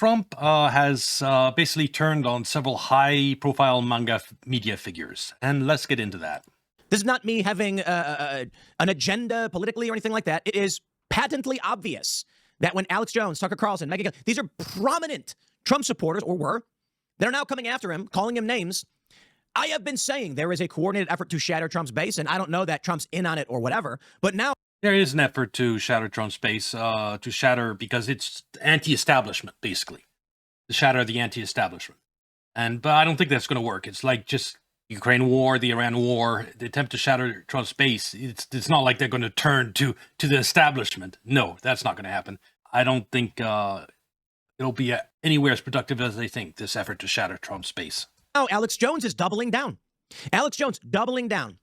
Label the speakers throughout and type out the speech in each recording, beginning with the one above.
Speaker 1: Trump has basically turned on several high-profile manga media figures, and let's get into that.
Speaker 2: This is not me having an agenda politically or anything like that. It is patently obvious that when Alex Jones, Tucker Carlson, Megan, these are prominent Trump supporters, or were, that are now coming after him, calling him names. I have been saying there is a coordinated effort to shatter Trump's base, and I don't know that Trump's in on it or whatever, but now
Speaker 1: there is an effort to shatter Trump's base, to shatter because it's anti-establishment, basically. To shatter the anti-establishment. But I don't think that's going to work. It's like just Ukraine war, the Iran war, the attempt to shatter Trump's base. It's not like they're going to turn to the establishment. No, that's not going to happen. I don't think it'll be anywhere as productive as they think, this effort to shatter Trump's base.
Speaker 2: Now Alex Jones is doubling down. Alex Jones doubling down.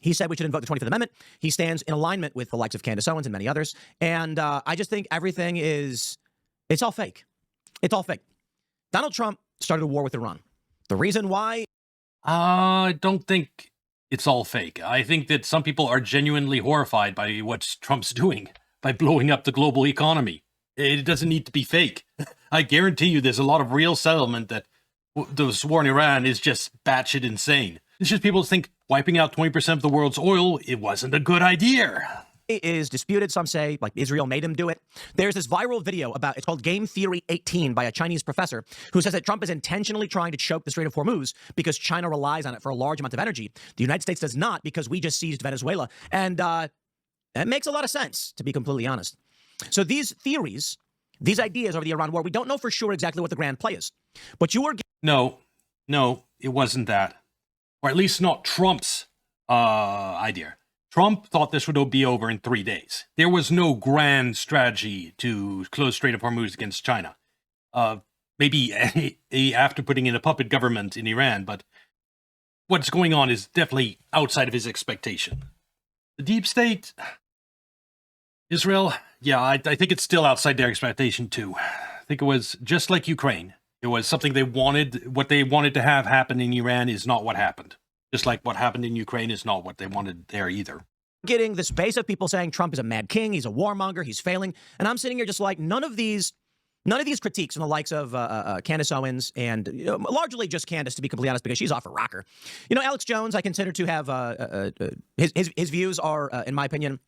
Speaker 2: He said we should invoke the 25th Amendment. He stands in alignment with the likes of Candace Owens and many others. And I just think everything it's all fake. It's all fake. Donald Trump started a war with Iran. The reason why?
Speaker 1: I don't think it's all fake. I think that some people are genuinely horrified by what Trump's doing, by blowing up the global economy. It doesn't need to be fake. I guarantee you there's a lot of real settlement that the war in Iran is just batshit insane. It's just people think wiping out 20% of the world's oil, it wasn't a good idea.
Speaker 2: It is disputed. Some say, like, Israel made him do it. There's this viral video it's called Game Theory 18 by a Chinese professor who says that Trump is intentionally trying to choke the Strait of Hormuz because China relies on it for a large amount of energy. The United States does not because we just seized Venezuela. And that makes a lot of sense, to be completely honest. So these theories, these ideas over the Iran war, we don't know for sure exactly what the grand play is. But you were...
Speaker 1: No, it wasn't that. Or at least not Trump's idea. Trump thought this would be over in 3 days. There was no grand strategy to close Strait of Hormuz against China. Maybe after putting in a puppet government in Iran, but what's going on is definitely outside of his expectation. The deep state, Israel, yeah, I think it's still outside their expectation too. I think it was just like Ukraine. It was something they wanted. What they wanted to have happen in Iran is not what happened. Just like what happened in Ukraine is not what they wanted there either.
Speaker 2: Getting this base of people saying Trump is a mad king, he's a warmonger, he's failing. And I'm sitting here just like, none of these critiques from the likes of Candace Owens and largely just Candace, to be completely honest, because she's off a rocker. Alex Jones, I consider to have his views are, in my opinion,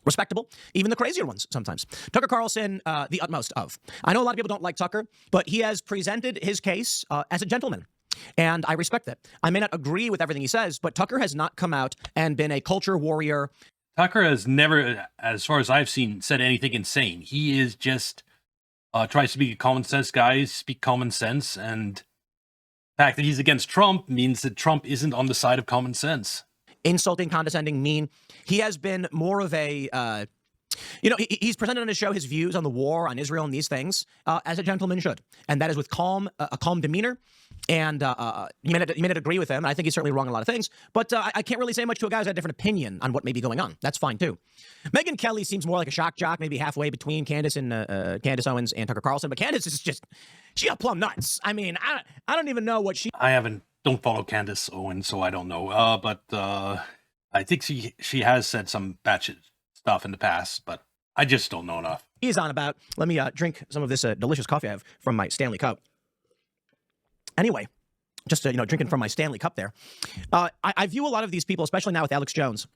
Speaker 2: respectable, even the crazier ones sometimes. Tucker Carlson, the utmost of. I know a lot of people don't like Tucker, but he has presented his case as a gentleman. And I respect that. I may not agree with everything he says, but Tucker has not come out and been a culture warrior.
Speaker 1: Tucker has never, as far as I've seen, said anything insane. He is just tries to be a common sense guy, speak common sense, and the fact that he's against Trump means that Trump isn't on the side of common sense.
Speaker 2: Insulting, condescending, mean. He has been more of a, he's presented on his show his views on the war, on Israel, and these things, as a gentleman should. And that is with a calm demeanor. And you may not agree with him. And I think he's certainly wrong in a lot of things. But I can't really say much to a guy who's got a different opinion on what may be going on. That's fine, too. Megyn Kelly seems more like a shock jock, maybe halfway between Candace Owens and Tucker Carlson. But Candace is just, she got plumb nuts. I mean, I don't even know what she...
Speaker 1: don't follow Candace Owens, so I don't know. But I think she has said some batshit stuff in the past, but I just don't know enough.
Speaker 2: He's on about, let me drink some of this delicious coffee I have from my Stanley Cup. Anyway, just, drinking from my Stanley Cup there. I view a lot of these people, especially now with Alex Jones,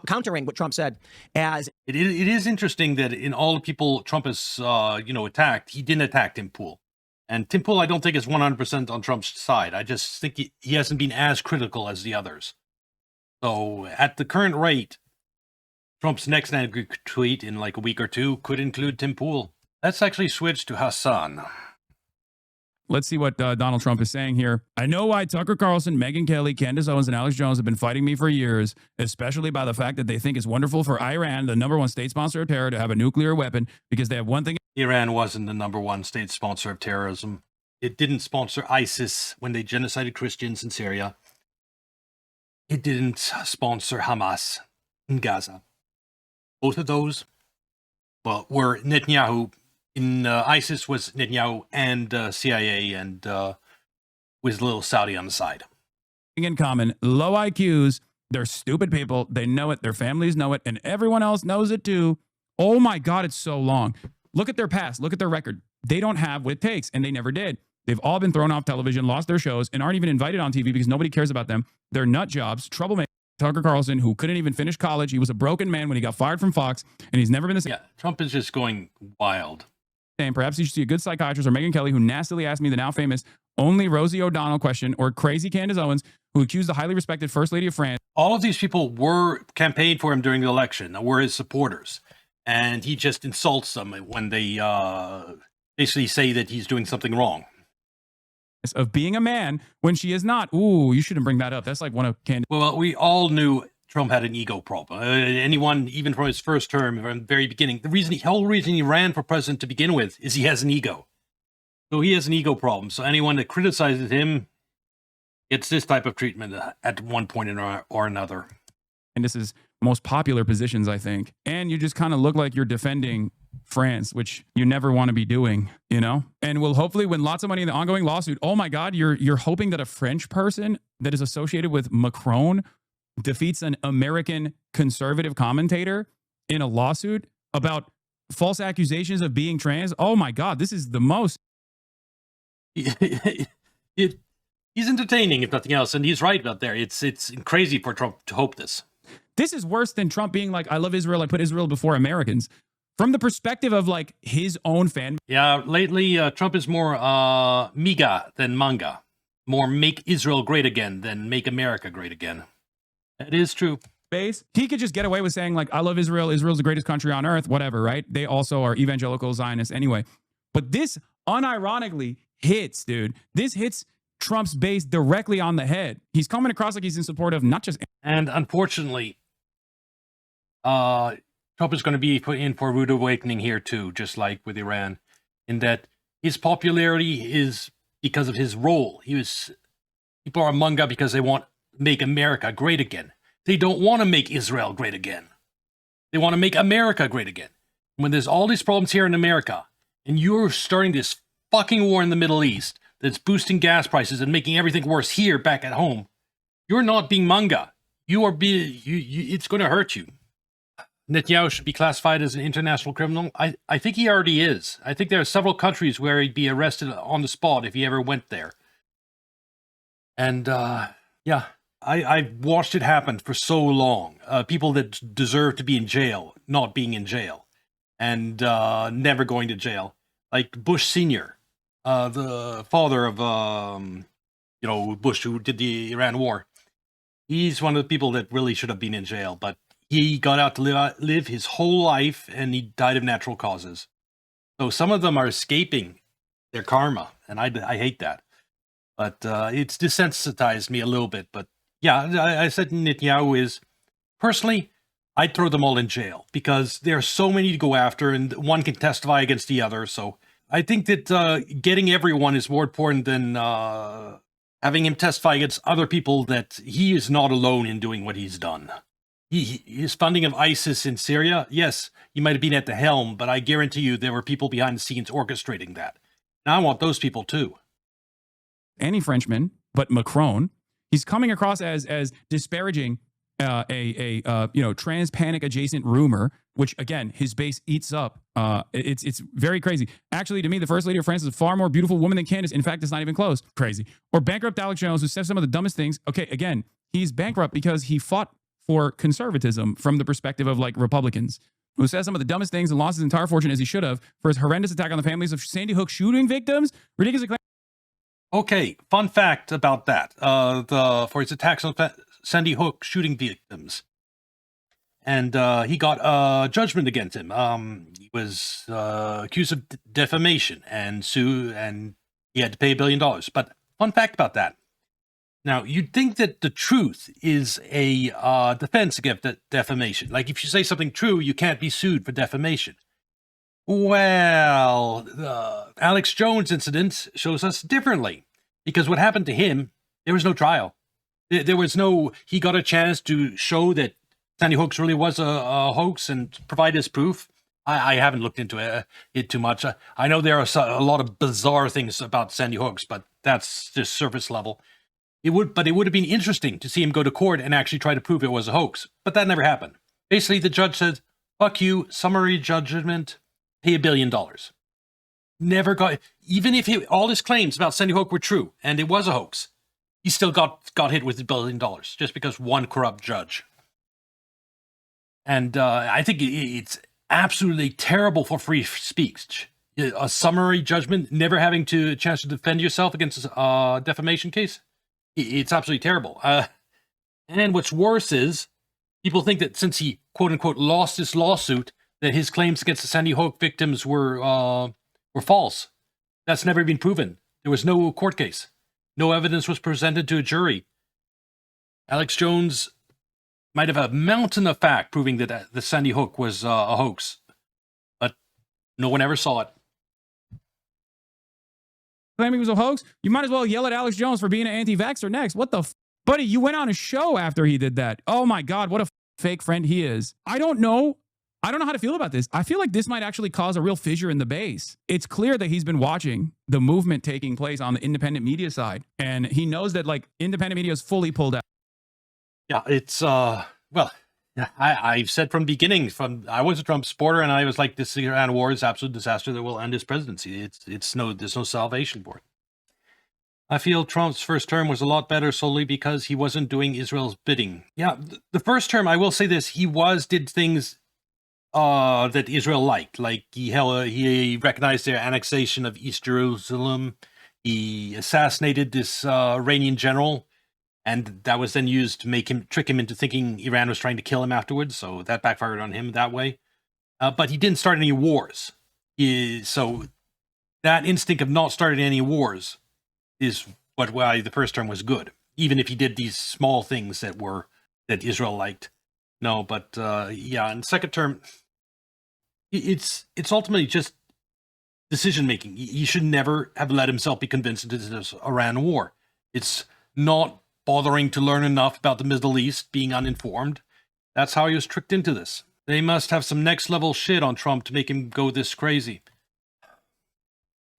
Speaker 2: countering what Trump said as...
Speaker 1: It is interesting that in all the people Trump has, attacked, he didn't attack Tim Pool. And Tim Pool, I don't think is 100% on Trump's side. I just think he hasn't been as critical as the others. So at the current rate, Trump's next angry tweet in like a week or two could include Tim Pool. Let's actually switch to Hassan.
Speaker 3: Let's see what Donald Trump is saying here. I know why Tucker Carlson, Megyn Kelly, Candace Owens, and Alex Jones have been fighting me for years, especially by the fact that they think it's wonderful for Iran, the #1 state sponsor of terror, to have a nuclear weapon because they have one thing.
Speaker 1: Iran wasn't the #1 state sponsor of terrorism. It didn't sponsor ISIS when they genocided Christians in Syria. It didn't sponsor Hamas in Gaza. Both of those, were Netanyahu. In ISIS was Netanyahu and CIA and with a little Saudi on the side.
Speaker 3: In common, low IQs, they're stupid people, they know it, their families know it, and everyone else knows it too. Oh my God, it's so long. Look at their past, look at their record. they don't have what it takes, and they never did. They've all been thrown off television, lost their shows, and aren't even invited on TV because nobody cares about them. They're nut jobs, troublemakers. Tucker Carlson, who couldn't even finish college. He was a broken man when he got fired from Fox, and he's never been the same.
Speaker 1: Yeah, Trump is just going wild.
Speaker 3: And perhaps you should see a good psychiatrist or Megyn Kelly, who nastily asked me the now famous only Rosie O'Donnell question, or crazy Candace Owens, who accused the highly respected First Lady of France.
Speaker 1: All of these people were campaigned for him during the election, were his supporters. And he just insults them when they basically say that he's doing something wrong.
Speaker 3: Of being a man when she is not. Ooh, you shouldn't bring that up. That's like one of Candace.
Speaker 1: Well, we all knew Trump had an ego problem. Anyone, even from his first term, from the very beginning, the whole reason he ran for president to begin with is he has an ego. So he has an ego problem. So anyone that criticizes him gets this type of treatment at one point or another.
Speaker 3: And this is most popular positions, I think. And you just kind of look like you're defending France, which you never want to be doing, you know? And will hopefully win lots of money in the ongoing lawsuit. Oh my God, you're hoping that a French person that is associated with Macron defeats an American conservative commentator in a lawsuit about false accusations of being trans? Oh my God, this is the most.
Speaker 1: He's entertaining, if nothing else, and he's right about there. It's crazy for Trump to hope this.
Speaker 3: This is worse than Trump being like, I love Israel, I put Israel before Americans. From the perspective of like his own fan.
Speaker 1: Yeah, lately Trump is more MAGA than MAGA. More make Israel great again than make America great again. That is true.
Speaker 3: Base. He could just get away with saying like, I love Israel, Israel's the greatest country on earth, whatever, right? They also are evangelical Zionists anyway. But this unironically hits, dude. This hits Trump's base directly on the head. He's coming across like he's in support of not just.
Speaker 1: And unfortunately, Trump is going to be put in for a rude awakening here too, just like with Iran, in that his popularity is because of his role. People are MAGA because they want to make America great again. They don't want to make Israel great again. They want to make America great again. When there's all these problems here in America, and you're starting this fucking war in the Middle East that's boosting gas prices and making everything worse here back at home, you're not being MAGA. It's going to hurt you. Netanyahu should be classified as an international criminal. I think he already is. I think there are several countries where he'd be arrested on the spot if he ever went there. And yeah, I've watched it happen for so long. People that deserve to be in jail, not being in jail, and never going to jail. Like Bush Sr., the father of, Bush, who did the Iran war. He's one of the people that really should have been in jail, but he got out to live his whole life, and he died of natural causes. So some of them are escaping their karma, and I hate that. But it's desensitized me a little bit. But yeah, I said Netanyahu is, personally, I'd throw them all in jail because there are so many to go after, and one can testify against the other. So I think that getting everyone is more important than having him testify against other people that he is not alone in doing what he's done. His funding of ISIS in Syria, yes, he might have been at the helm, but I guarantee you there were people behind the scenes orchestrating that. Now I want those people too.
Speaker 3: Any Frenchman, but Macron, he's coming across as disparaging trans panic adjacent rumor, which again his base eats up. It's very crazy. Actually, to me, the First Lady of France is a far more beautiful woman than Candace. In fact, it's not even close. Crazy. Or bankrupt Alex Jones, who says some of the dumbest things. Okay, again, he's bankrupt because he fought for conservatism from the perspective of like Republicans, who says some of the dumbest things and lost his entire fortune as he should have for his horrendous attack on the families of Sandy Hook shooting victims. Ridiculous.
Speaker 1: Okay, fun fact about that. For his attacks on Sandy Hook shooting victims. And he got a judgment against him. He was accused of defamation and he had to pay $1 billion. But fun fact about that. Now, you'd think that the truth is a defense against defamation. Like, if you say something true, you can't be sued for defamation. Well, the Alex Jones incident shows us differently. Because what happened to him, there was no trial. There was no, he got a chance to show that Sandy Hook really was a hoax and provide his proof. I haven't looked into it too much. I know there are a lot of bizarre things about Sandy Hooks, but that's just surface level. But it would have been interesting to see him go to court and actually try to prove it was a hoax. But that never happened. Basically, the judge said, fuck you, summary judgment, pay $1 billion. never got, even if all his claims about Sandy Hook were true, and it was a hoax, he still got hit with $1 billion just because one corrupt judge. And I think it's absolutely terrible for free speech. A summary judgment, never having a chance to defend yourself against a defamation case. It's absolutely terrible. And what's worse is people think that since he, quote unquote, lost this lawsuit, that his claims against the Sandy Hook victims were false. That's never been proven. There was no court case. No evidence was presented to a jury. Alex Jones might have a mountain of fact proving that the Sandy Hook was a hoax, but no one ever saw it.
Speaker 3: Claiming it was a hoax? You might as well yell at Alex Jones for being an anti-vaxxer next. What the buddy, you went on a show after he did that. Oh my God, what a fake friend he is. I don't know how to feel about this. I feel like this might actually cause a real fissure in the base. It's clear that he's been watching the movement taking place on the independent media side, and he knows that like independent media is fully pulled out.
Speaker 1: Yeah, it's well, I've said from the beginning, I was a Trump supporter, and I was like, this Iran war is absolute disaster that will end his presidency. There's no salvation for it. I feel Trump's first term was a lot better solely because he wasn't doing Israel's bidding. Yeah, the first term, I will say this, he did things that Israel liked. Like he recognized their annexation of East Jerusalem. He assassinated this Iranian general, and that was then used to trick him into thinking Iran was trying to kill him afterwards. So that backfired on him that way. But he didn't start any wars. So that instinct of not starting any wars is why the first term was good, even if he did these small things that Israel liked. No, but yeah, in second term, it's ultimately just decision making. He should never have let himself be convinced into this Iran war. It's not bothering to learn enough about the Middle East, being uninformed. That's how he was tricked into this. They must have some next level shit on Trump to make him go this crazy.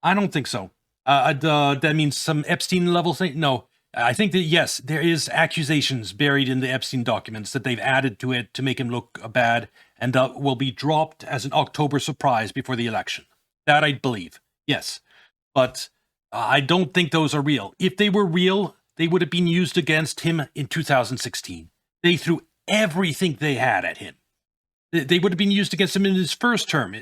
Speaker 1: I don't think so. That means some Epstein level thing? No. I think that, yes, there is accusations buried in the Epstein documents that they've added to it to make him look bad, and will be dropped as an October surprise before the election. That I believe, yes. But I don't think those are real. If they were real, they would have been used against him in 2016. They threw everything they had at him. They would have been used against him in his first term.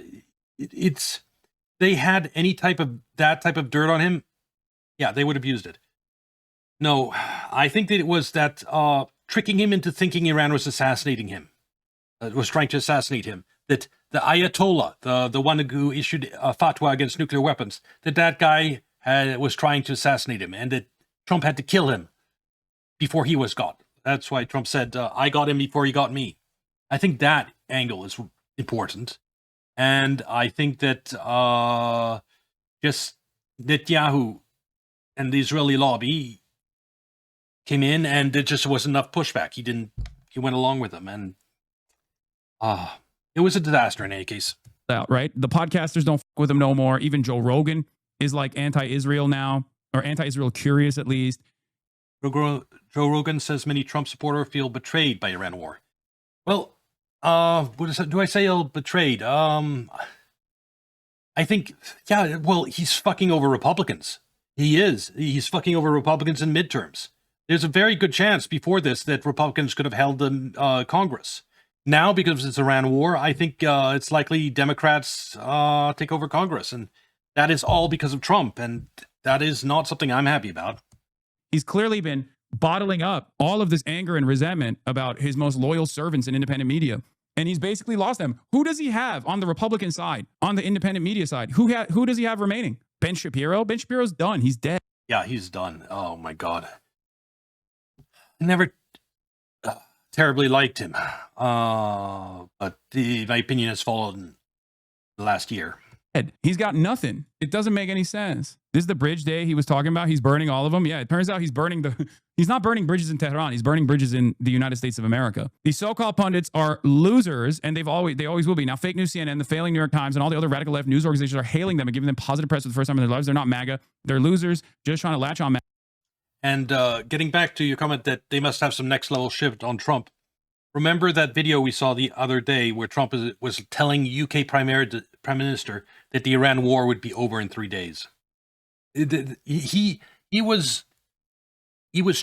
Speaker 1: They had that type of dirt on him, yeah, they would have used it. No, I think that it was that tricking him into thinking Iran was assassinating him, was trying to assassinate him. That the Ayatollah, the one who issued a fatwa against nuclear weapons, that guy was trying to assassinate him, and that Trump had to kill him before he was got. That's why Trump said, I got him before he got me. I think that angle is important. And I think that just Netanyahu and the Israeli lobby came in, and there just wasn't enough pushback. He went along with them, and it was a disaster in any case.
Speaker 3: Out, right? The podcasters don't fuck with him no more. Even Joe Rogan is like anti-Israel now, or anti-Israel curious at least.
Speaker 1: Joe Rogan says many Trump supporters feel betrayed by Iran war. Well, do I say betrayed? I think, yeah, well, he's fucking over Republicans. He is. He's fucking over Republicans in midterms. There's a very good chance before this that Republicans could have held the Congress. Now, because it's Iran war, I think it's likely Democrats take over Congress. And that is all because of Trump. And that is not something I'm happy about.
Speaker 3: He's clearly been bottling up all of this anger and resentment about his most loyal servants in independent media. And he's basically lost them. Who does he have on the Republican side, on the independent media side? Who does he have remaining? Ben Shapiro? Ben Shapiro's done. He's dead.
Speaker 1: Yeah, he's done. Oh, my God. I never terribly liked him. But my opinion has fallen the last year.
Speaker 3: He's got nothing. It doesn't make any sense. This is the bridge day he was talking about. He's burning all of them. Yeah, it turns out he's not burning bridges in Tehran. He's burning bridges in the United States of America. These so-called pundits are losers, and they always will be. Now, fake news CNN, the failing New York Times, and all the other radical left news organizations are hailing them and giving them positive press for the first time in their lives. They're not MAGA. They're losers, just trying to latch on MAGA.
Speaker 1: And getting back to your comment that they must have some next level shift on Trump. Remember that video we saw the other day where Trump was telling UK Prime prime minister that the Iran war would be over in 3 days. He was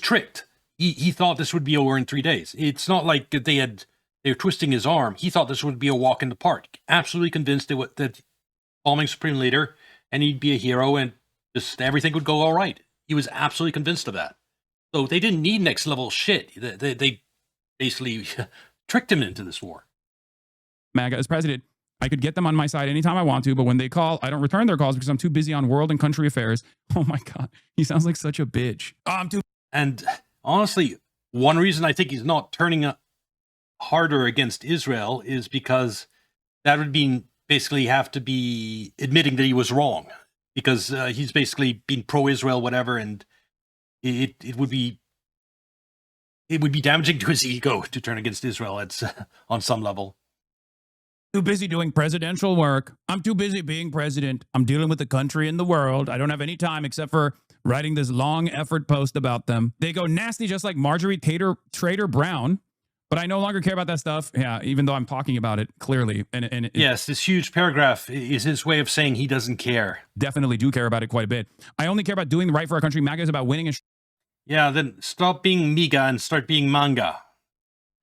Speaker 1: tricked. He thought this would be over in 3 days. It's not like they were twisting his arm. He thought this would be a walk in the park. Absolutely convinced that bombing supreme leader and he'd be a hero and just everything would go all right. He was absolutely convinced of that. So they didn't need next level shit. They basically tricked him into this war.
Speaker 3: MAGA as president, I could get them on my side anytime I want to, but when they call, I don't return their calls because I'm too busy on world and country affairs. Oh my God, he sounds like such a bitch. Oh, I'm too.
Speaker 1: And honestly, one reason I think he's not turning harder against Israel is because that would be basically have to be admitting that he was wrong, because he's basically been pro-Israel, whatever, and it would be damaging to his ego to turn against Israel on some level.
Speaker 3: Too busy doing presidential work. I'm too busy being president. I'm dealing with the country and the world. I don't have any time except for writing this long effort post about them. They go nasty just like Marjorie Trader Brown, but I no longer care about that stuff. Yeah, even though I'm talking about it clearly. And
Speaker 1: yes, this huge paragraph is his way of saying he doesn't care.
Speaker 3: Definitely do care about it quite a bit. I only care about doing the right for our country. MAGA is about winning and
Speaker 1: yeah, then stop being MAGA and start being manga.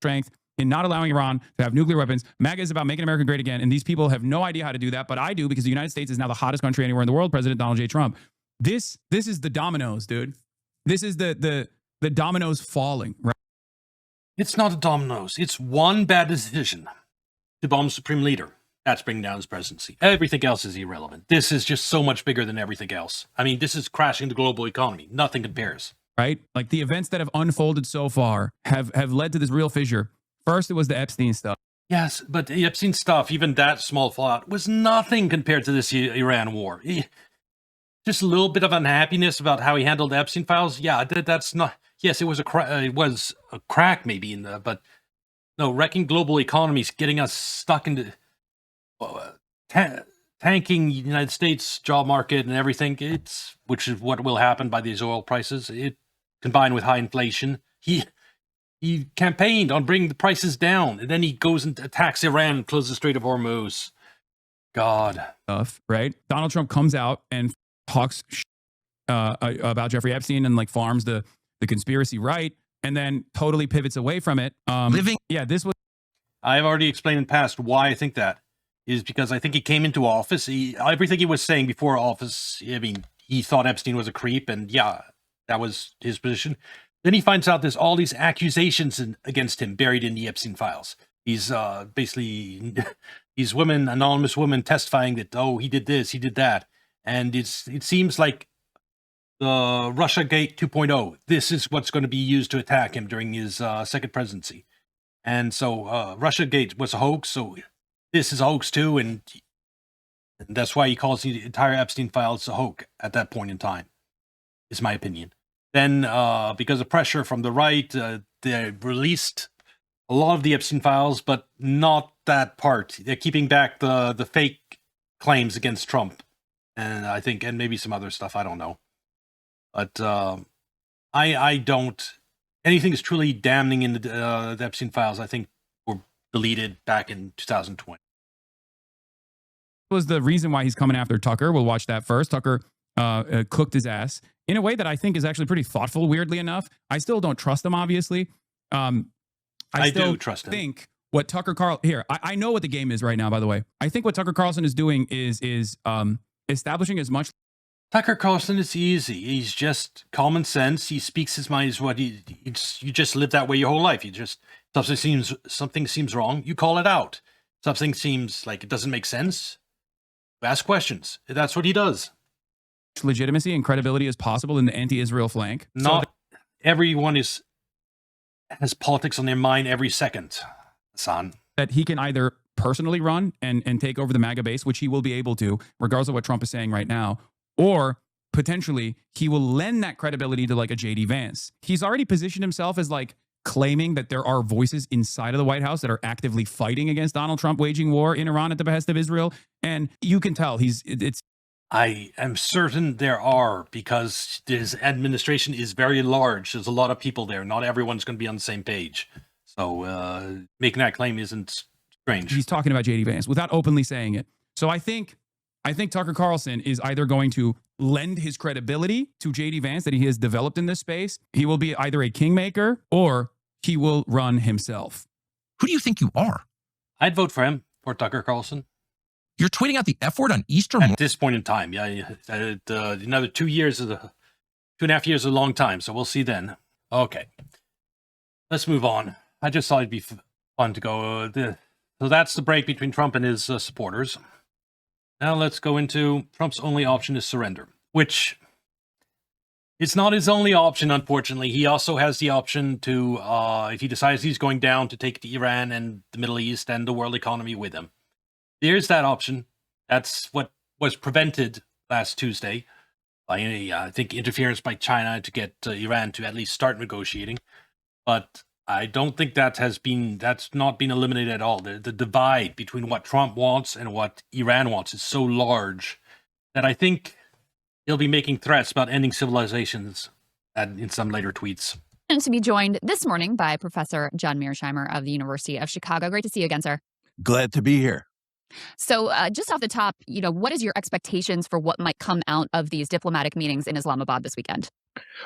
Speaker 3: Strength in not allowing Iran to have nuclear weapons. MAGA is about making America great again, and these people have no idea how to do that, but I do, because the United States is now the hottest country anywhere in the world. President Donald J. Trump. This is the dominoes, dude. This is the dominoes falling, right?
Speaker 1: It's not a dominoes. It's one bad decision to bomb supreme leader. That's bringing down his presidency. Everything else is irrelevant. This is just so much bigger than everything else. I mean, this is crashing the global economy. Nothing compares.
Speaker 3: Right? Like the events that have unfolded so far have led to this real fissure. First, it was the Epstein stuff.
Speaker 1: Yes, but the Epstein stuff, even that small fallout, was nothing compared to this Iran war. Just a little bit of unhappiness about how he handled the Epstein files. Yeah, that's not. Yes, it was a crack maybe in the, but no, wrecking global economies, getting us stuck into tanking United States job market and everything. Which is what will happen by these oil prices. It combined with high inflation. He campaigned on bringing the prices down, and then he goes and attacks Iran and closes the Strait of Hormuz. God.
Speaker 3: Stuff, right? Donald Trump comes out and talks about Jeffrey Epstein and like farms the conspiracy right, and then totally pivots away from it. This was.
Speaker 1: I've already explained in the past why I think that is because I think he came into office. Everything he was saying before office, I mean, he thought Epstein was a creep, and yeah, that was his position. Then he finds out there's all these accusations against him buried in the Epstein files. He's basically these women, anonymous women, testifying that, oh, he did this, he did that. And it seems like the Russiagate 2.0, this is what's going to be used to attack him during his second presidency. And so Russiagate was a hoax, so this is a hoax too, and that's why he calls the entire Epstein files a hoax at that point in time, is my opinion. Then, because of pressure from the right, they released a lot of the Epstein files, but not that part. They're keeping back the fake claims against Trump, and I think, and maybe some other stuff. I don't know, but I don't. Anything is truly damning in the Epstein files, I think, were deleted back in 2020.
Speaker 3: Was the reason why he's coming after Tucker. We'll watch that first. Tucker cooked his ass in a way that I think is actually pretty thoughtful, weirdly enough. I still don't trust him, obviously. I still
Speaker 1: do trust him.
Speaker 3: Think what Tucker Carlson... Here, I know what the game is right now, by the way. I think what Tucker Carlson is doing is establishing as much...
Speaker 1: Tucker Carlson is easy. He's just common sense. He speaks his mind. Is what you just live that way your whole life. You just... Something seems wrong, you call it out. Something seems like it doesn't make sense, you ask questions. That's what he does.
Speaker 3: Legitimacy and credibility as possible in the anti-Israel flank.
Speaker 1: Not everyone has politics on their mind every second, son.
Speaker 3: That he can either personally run and take over the MAGA base, which he will be able to, regardless of what Trump is saying right now, or potentially he will lend that credibility to like a J.D. Vance. He's already positioned himself as like claiming that there are voices inside of the White House that are actively fighting against Donald Trump waging war in Iran at the behest of Israel. And you can tell
Speaker 1: I am certain there are, because his administration is very large. There's a lot of people there. Not everyone's going to be on the same page. So making that claim isn't strange.
Speaker 3: He's talking about J.D. Vance without openly saying it. So I think Tucker Carlson is either going to lend his credibility to JD Vance that he has developed in this space. He will be either a kingmaker or he will run himself.
Speaker 4: Who do you think you are?
Speaker 1: I'd vote for him, for Tucker Carlson.
Speaker 4: You're tweeting out the F word on Easter morning.
Speaker 1: At this point in time, yeah. Another 2 years, 2.5 years is a long time, so we'll see then. Okay. Let's move on. I just thought it'd be fun to go. So that's the break between Trump and his supporters. Now let's go into Trump's only option is surrender, which it's not his only option, unfortunately. He also has the option to, if he decides he's going down, to take Iran and the Middle East and the world economy with him. There's that option. That's what was prevented last Tuesday by, I think, interference by China to get Iran to at least start negotiating. But I don't think that's not been eliminated at all. The divide between what Trump wants and what Iran wants is so large that I think he'll be making threats about ending civilizations in some later tweets.
Speaker 5: And to be joined this morning by Professor John Mearsheimer of the University of Chicago. Great to see you again, sir.
Speaker 6: Glad to be here.
Speaker 5: So just off the top, what is your expectations for what might come out of these diplomatic meetings in Islamabad this weekend?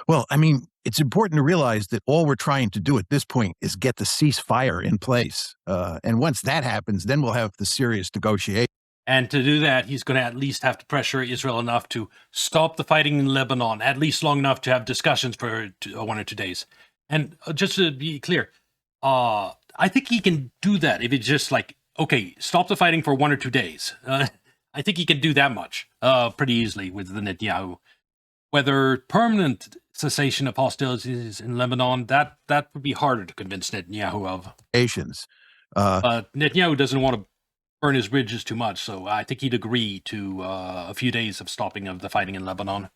Speaker 6: Well, I mean, it's important to realize that all we're trying to do at this point is get the ceasefire in place. And once that happens, then we'll have the serious negotiation.
Speaker 1: And to do that, he's going to at least have to pressure Israel enough to stop the fighting in Lebanon, at least long enough to have discussions for 1 or 2 days. And just to be clear, I think he can do that if it's just like, okay, stop the fighting for 1 or 2 days. I think he can do that much pretty easily with the Netanyahu. Whether permanent cessation of hostilities in Lebanon, that would be harder to convince Netanyahu of. But Netanyahu doesn't want to burn his bridges too much, so I think he'd agree to a few days of stopping of the fighting in Lebanon.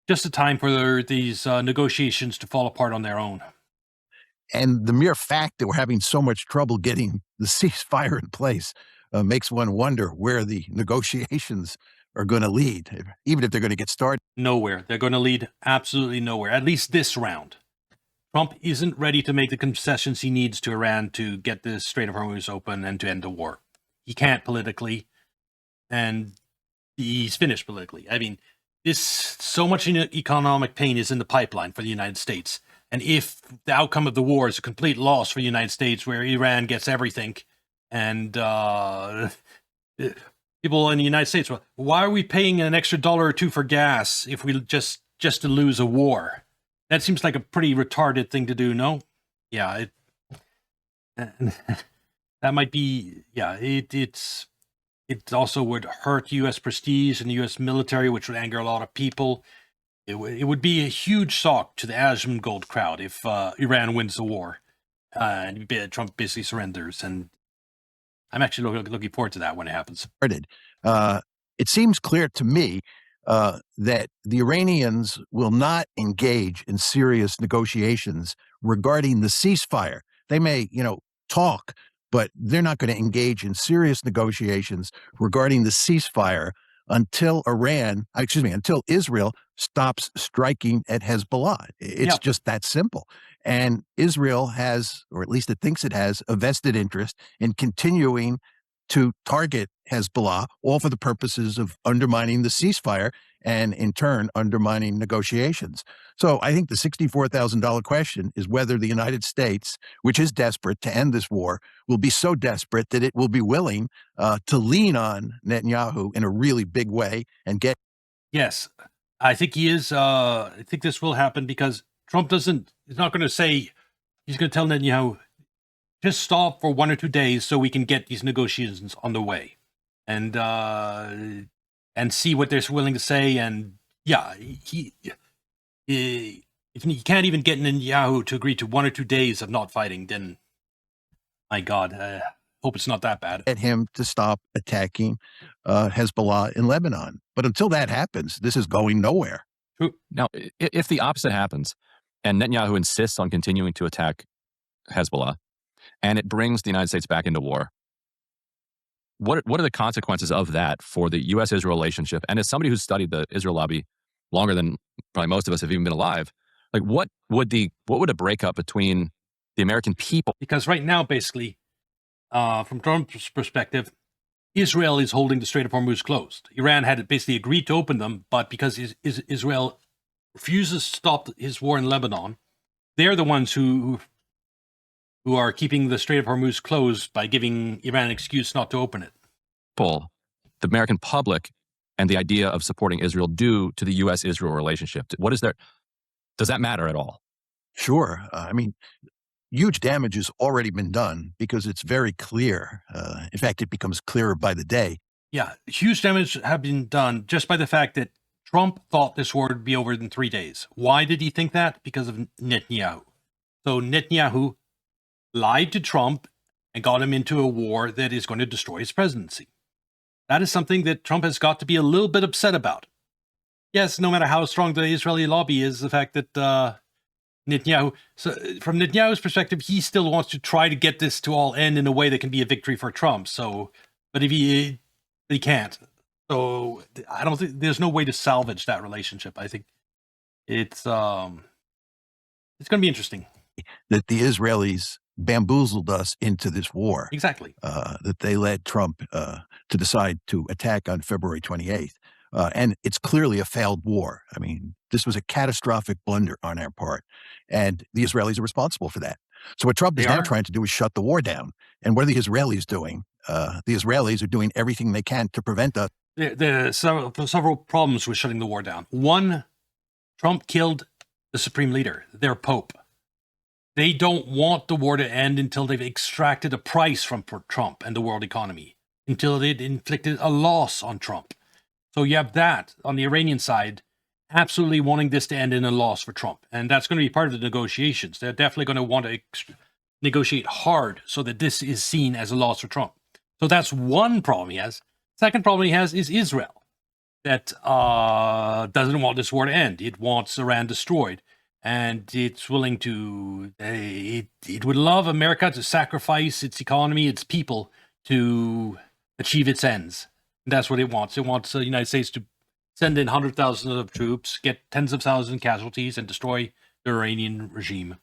Speaker 1: Just a time for these negotiations to fall apart on their own.
Speaker 6: And the mere fact that we're having so much trouble getting the ceasefire in place makes one wonder where the negotiations are going to lead, even if they're going to get started.
Speaker 1: Nowhere. They're going to lead absolutely nowhere, at least this round. Trump isn't ready to make the concessions he needs to Iran to get the Strait of Hormuz open and to end the war. He can't politically, and he's finished politically. I mean, so much economic pain is in the pipeline for the United States. And if the outcome of the war is a complete loss for the United States, where Iran gets everything, and people in the United States, well, why are we paying an extra $1 or $2 for gas if we just to lose a war? That seems like a pretty retarded thing to do, no? Yeah, that might be, yeah, it also would hurt U.S. prestige and the U.S. military, which would anger a lot of people. It would be a huge shock to the Asmongold crowd if Iran wins the war and Trump basically surrenders. And I'm actually looking forward to that when it happens.
Speaker 6: It seems clear to me that the Iranians will not engage in serious negotiations regarding the ceasefire. They may, talk, but they're not going to engage in serious negotiations regarding the ceasefire until Israel stops striking at Hezbollah. It's just that simple. And Israel has, or at least it thinks it has, a vested interest in continuing to target Hezbollah, all for the purposes of undermining the ceasefire and in turn undermining negotiations. So I think the $64,000 question is whether the United States, which is desperate to end this war, will be so desperate that it will be willing to lean on Netanyahu in a really big way and get.
Speaker 1: Yes, I think he is. I think this will happen because Trump he's not going to say, he's going to tell Netanyahu, just stop for 1 or 2 days so we can get these negotiations on the way and see what they're willing to say. And yeah, if he can't even get Netanyahu to agree to 1 or 2 days of not fighting, then my God, hope it's not that bad.
Speaker 6: Get him to stop attacking Hezbollah in Lebanon. But until that happens, this is going nowhere.
Speaker 1: True.
Speaker 7: Now, if the opposite happens and Netanyahu insists on continuing to attack Hezbollah and it brings the United States back into war, what are the consequences of that for the U.S.-Israel relationship? And as somebody who's studied the Israel lobby longer than probably most of us have even been alive, like what would a breakup between the American people?
Speaker 1: Because right now, basically, from Trump's perspective, Israel is holding the Strait of Hormuz closed. Iran had basically agreed to open them, but because Israel refuses to stop his war in Lebanon, they're the ones who are keeping the Strait of Hormuz closed by giving Iran an excuse not to open it.
Speaker 7: The American public and the idea of supporting Israel due to the U.S.-Israel relationship. What is there? Does that matter at all?
Speaker 6: Sure. I mean, huge damage has already been done because it's very clear. In fact, it becomes clearer by the day.
Speaker 1: Yeah, huge damage have been done just by the fact that Trump thought this war would be over in 3 days. Why did he think that? Because of Netanyahu. So Netanyahu lied to Trump and got him into a war that is going to destroy his presidency. That is something that Trump has got to be a little bit upset about. Yes, no matter how strong the Israeli lobby is, the fact that Netanyahu, so from Netanyahu's perspective, he still wants to try to get this to all end in a way that can be a victory for Trump. So, but if he can't. So I don't think there's no way to salvage that relationship. I think it's going to be interesting.
Speaker 6: That the Israelis bamboozled us into this war.
Speaker 1: Exactly.
Speaker 6: That they led Trump to decide to attack on February 28th. And it's clearly a failed war. I mean, this was a catastrophic blunder on our part. And the Israelis are responsible for that. So what Trump is now trying to do is shut the war down. And what are the Israelis doing? The Israelis are doing everything they can to prevent us.
Speaker 1: There are several problems with shutting the war down. One, Trump killed the supreme leader, their pope. They don't want the war to end until they've extracted a price from Trump and the world economy, until they've inflicted a loss on Trump. So you have that on the Iranian side, absolutely wanting this to end in a loss for Trump. And that's going to be part of the negotiations. They're definitely going to want to negotiate hard so that this is seen as a loss for Trump. So that's one problem he has. Second problem he has is Israel, that doesn't want this war to end. It wants Iran destroyed. And it's willing to, it would love America to sacrifice its economy, its people, to achieve its ends. And that's what it wants. It wants the United States to send in 100,000 of troops, get tens of thousands of casualties, and destroy the Iranian regime.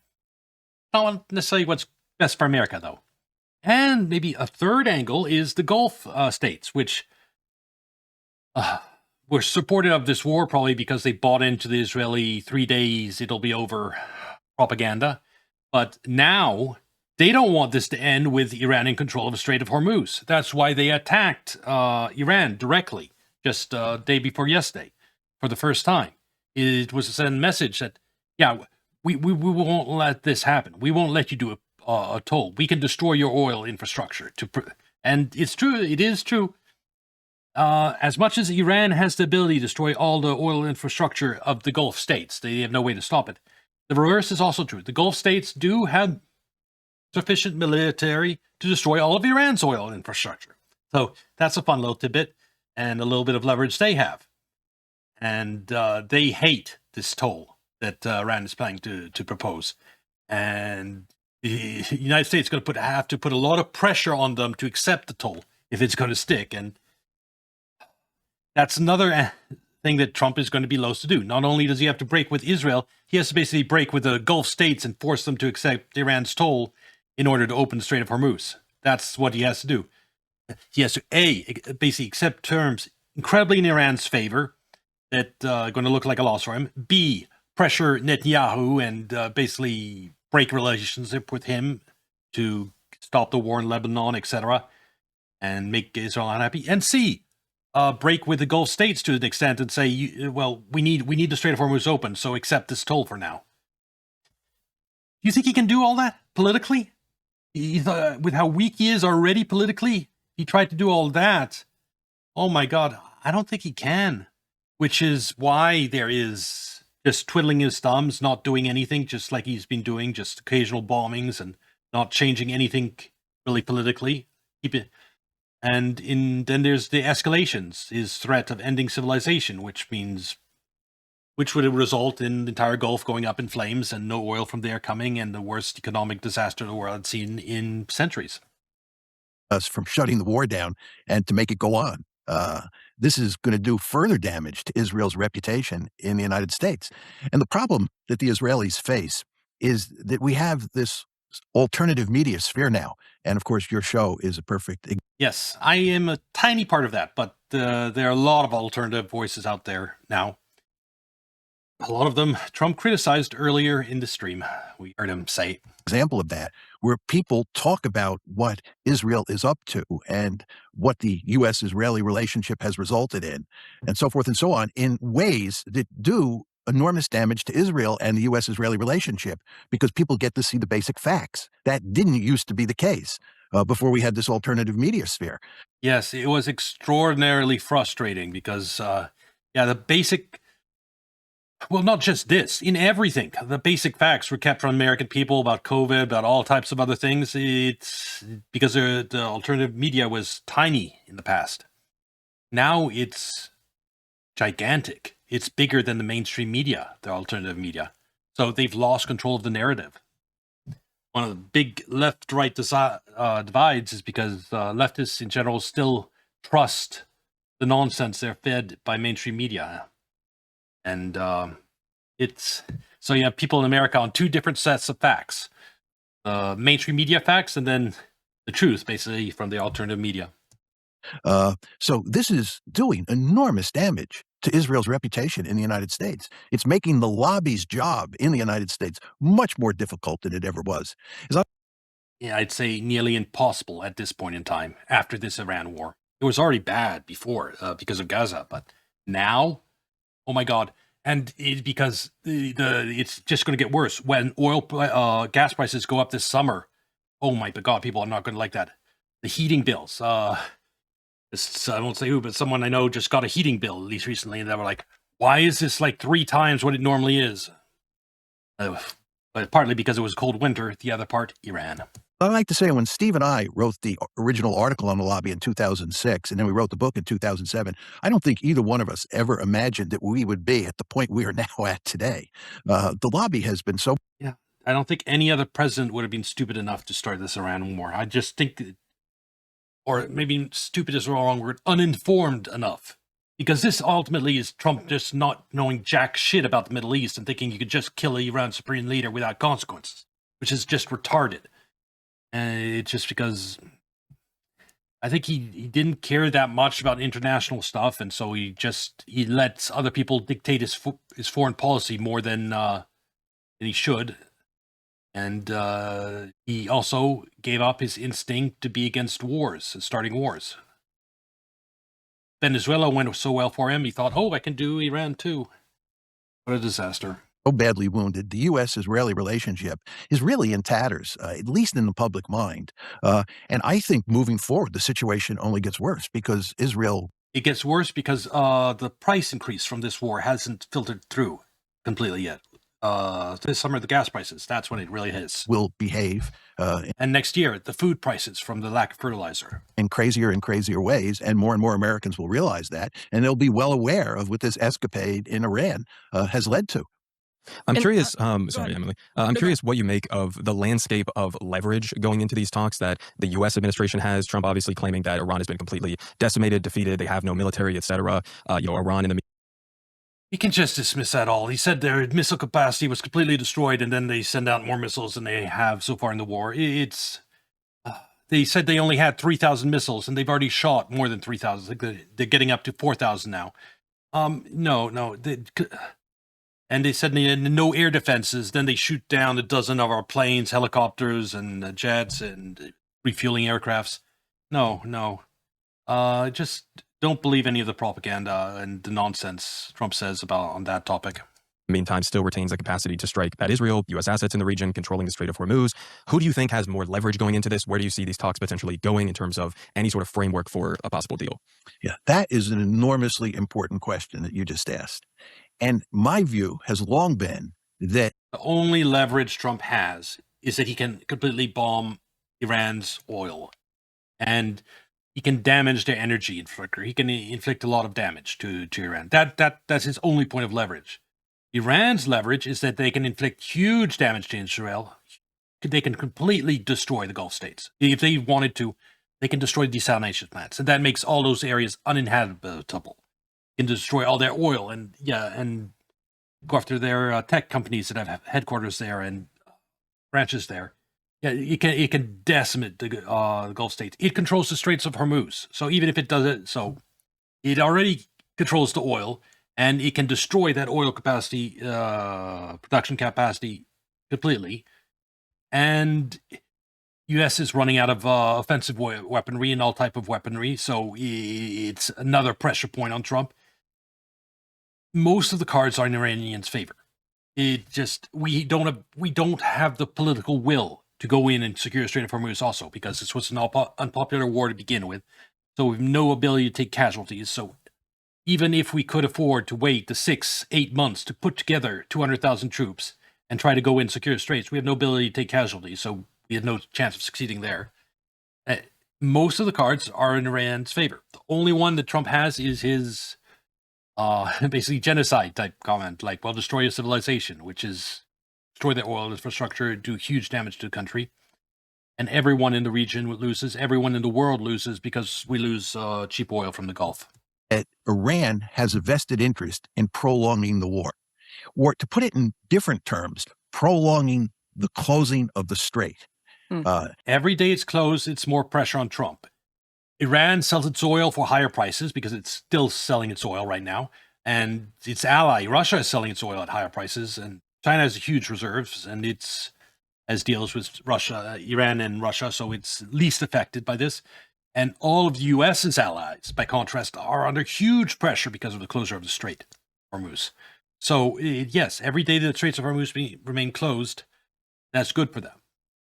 Speaker 1: Not necessarily what's best for America, though. And maybe a third angle is the Gulf states, which were supportive of this war probably because they bought into the Israeli 3 days, it'll be over propaganda. But now they don't want this to end with Iran in control of the Strait of Hormuz. That's why they attacked Iran directly just day before yesterday for the first time. It was to send a message that, yeah, we won't let this happen. We won't let you do a toll. We can destroy your oil infrastructure. And it's true. It is true. As much as Iran has the ability to destroy all the oil infrastructure of the Gulf states, they have no way to stop it. The reverse is also true. The Gulf states do have sufficient military to destroy all of Iran's oil infrastructure. So that's a fun little tidbit and a little bit of leverage they have. And they hate this toll that Iran is planning to propose. And the United States is going to have to put a lot of pressure on them to accept the toll if it's going to stick. And that's another thing that Trump is going to be loath to do. Not only does he have to break with Israel, he has to basically break with the Gulf states and force them to accept Iran's toll in order to open the Strait of Hormuz. That's what he has to do. He has to, A, basically accept terms incredibly in Iran's favor that are going to look like a loss for him. B, pressure Netanyahu and basically break relationship with him to stop the war in Lebanon, etc., and make Israel unhappy. And C, break with the Gulf states to an extent and say, well, we need the Strait of Hormuz open, so accept this toll for now. Do you think he can do all that politically? With how weak he is already politically, he tried to do all that. Oh my God, I don't think he can. Which is why there is just twiddling his thumbs, not doing anything, just like he's been doing, just occasional bombings and not changing anything really politically. And then there's the escalations, his threat of ending civilization, which would result in the entire Gulf going up in flames and no oil from there coming and the worst economic disaster the world had seen in centuries.
Speaker 6: Us from shutting the war down and to make it go on. This is going to do further damage to Israel's reputation in the United States. And the problem that the Israelis face is that we have this alternative media sphere now. And of course, your show is a perfect
Speaker 1: Yes, I am a tiny part of that, but there are a lot of alternative voices out there now. A lot of them Trump criticized earlier in the stream. We heard him say.
Speaker 6: example of that, where people talk about what Israel is up to and what the U.S.-Israeli relationship has resulted in, and so forth and so on, in ways that do enormous damage to Israel and the U.S.-Israeli relationship, because people get to see the basic facts. That didn't used to be the case before we had this alternative media sphere.
Speaker 1: Yes, it was extraordinarily frustrating because, the basic... Well, not just this. In everything, the basic facts were kept from American people about COVID, about all types of other things. It's because the alternative media was tiny in the past. Now it's gigantic. It's bigger than the mainstream media, the alternative media. So they've lost control of the narrative. One of the big left-right divides is because leftists in general still trust the nonsense they're fed by mainstream media. And it's so you have people in America on two different sets of facts, mainstream media facts, and then the truth, basically, from the alternative media.
Speaker 6: So this is doing enormous damage to Israel's reputation in the United States. It's making the lobby's job in the United States much more difficult than it ever was.
Speaker 1: Yeah, I'd say nearly impossible at this point in time after this Iran war. It was already bad before because of Gaza, but now, oh my God. And it's because it's just going to get worse. When gas prices go up this summer, oh my God, people are not going to like that. The heating bills. I won't say who, but someone I know just got a heating bill, at least recently, and they were like, why is this like 3 times what it normally is? But partly because it was cold winter, the other part, Iran.
Speaker 6: I like to say when Steve and I wrote the original article on the lobby in 2006, and then we wrote the book in 2007, I don't think either one of us ever imagined that we would be at the point we are now at today. The lobby has been so...
Speaker 1: Yeah, I don't think any other president would have been stupid enough to start this Iran war. I just think, or maybe stupid is the wrong word, uninformed enough. Because this ultimately is Trump just not knowing jack shit about the Middle East and thinking you could just kill Iran's supreme leader without consequences, which is just retarded. It's just because I think he didn't care that much about international stuff, and so he lets other people dictate his foreign policy more than he should. And he also gave up his instinct to be against wars, starting wars. Venezuela went so well for him, he thought, oh, I can do Iran too. What a disaster.
Speaker 6: Badly wounded. The U.S.-Israeli relationship is really in tatters, at least in the public mind. And I think moving forward, the situation only gets worse because Israel...
Speaker 1: It gets worse because the price increase from this war hasn't filtered through completely yet. This summer, the gas prices, that's when it really hits.
Speaker 6: Will behave.
Speaker 1: And next year, the food prices from the lack of fertilizer.
Speaker 6: In crazier and crazier ways, and more Americans will realize that, and they'll be well aware of what this escapade in Iran has led to.
Speaker 8: I'm curious, sorry, Emily. I'm curious what you make of the landscape of leverage going into these talks that the U.S. administration has. Trump obviously claiming that Iran has been completely decimated, defeated, they have no military, etc. Iran in the...
Speaker 1: He can just dismiss that all. He said their missile capacity was completely destroyed, and then they send out more missiles than they have so far in the war. They said they only had 3,000 missiles, and they've already shot more than 3,000. They're getting up to 4,000 now. No. And they said no air defenses. Then they shoot down a dozen of our planes, helicopters, and jets, and refueling aircrafts. No. Just don't believe any of the propaganda and the nonsense Trump says on that topic.
Speaker 8: Meantime, still retains the capacity to strike at Israel, U.S. assets in the region, controlling the Strait of Hormuz. Who do you think has more leverage going into this? Where do you see these talks potentially going in terms of any sort of framework for a possible deal?
Speaker 6: Yeah, that is an enormously important question that you just asked. And my view has long been that
Speaker 1: the only leverage Trump has is that he can completely bomb Iran's oil. And he can damage their energy infrastructure. He can inflict a lot of damage to Iran. That's his only point of leverage. Iran's leverage is that they can inflict huge damage to Israel. They can completely destroy the Gulf states. If they wanted to, they can destroy desalination plants. And that makes all those areas uninhabitable. Can destroy all their oil and go after their tech companies that have headquarters there and branches there. Yeah, it can decimate the Gulf states. It controls the Straits of Hormuz. So even if it does it, so it already controls the oil, and it can destroy that oil capacity, production capacity completely. And U.S. is running out of offensive weaponry and all type of weaponry, so it's another pressure point on Trump. Most of the cards are in Iranians' favor. It just we don't have the political will to go in and secure Strait of Hormuz also, because this was an unpopular war to begin with. So we have no ability to take casualties. So even if we could afford to wait the 6-8 months to put together 200,000 troops and try to go in secure straits, we have no ability to take casualties. So we had no chance of succeeding there. Most of the cards are in Iran's favor. The only one that Trump has is his basically genocide type comment, like, well, destroy a civilization, which is destroy the oil infrastructure, do huge damage to the country. And everyone in the region loses. Everyone in the world loses because we lose cheap oil from the Gulf.
Speaker 6: Iran has a vested interest in prolonging the war. Or to put it in different terms, prolonging the closing of the strait.
Speaker 1: Every day it's closed, it's more pressure on Trump. Iran sells its oil for higher prices because it's still selling its oil right now. And its ally, Russia, is selling its oil at higher prices. And China has huge reserves, and it's as deals with Russia, Iran and Russia, so it's least affected by this. And all of the U.S.'s allies, by contrast, are under huge pressure because of the closure of the Strait of Hormuz. So, yes, every day the Straits of Hormuz remain closed, that's good for them.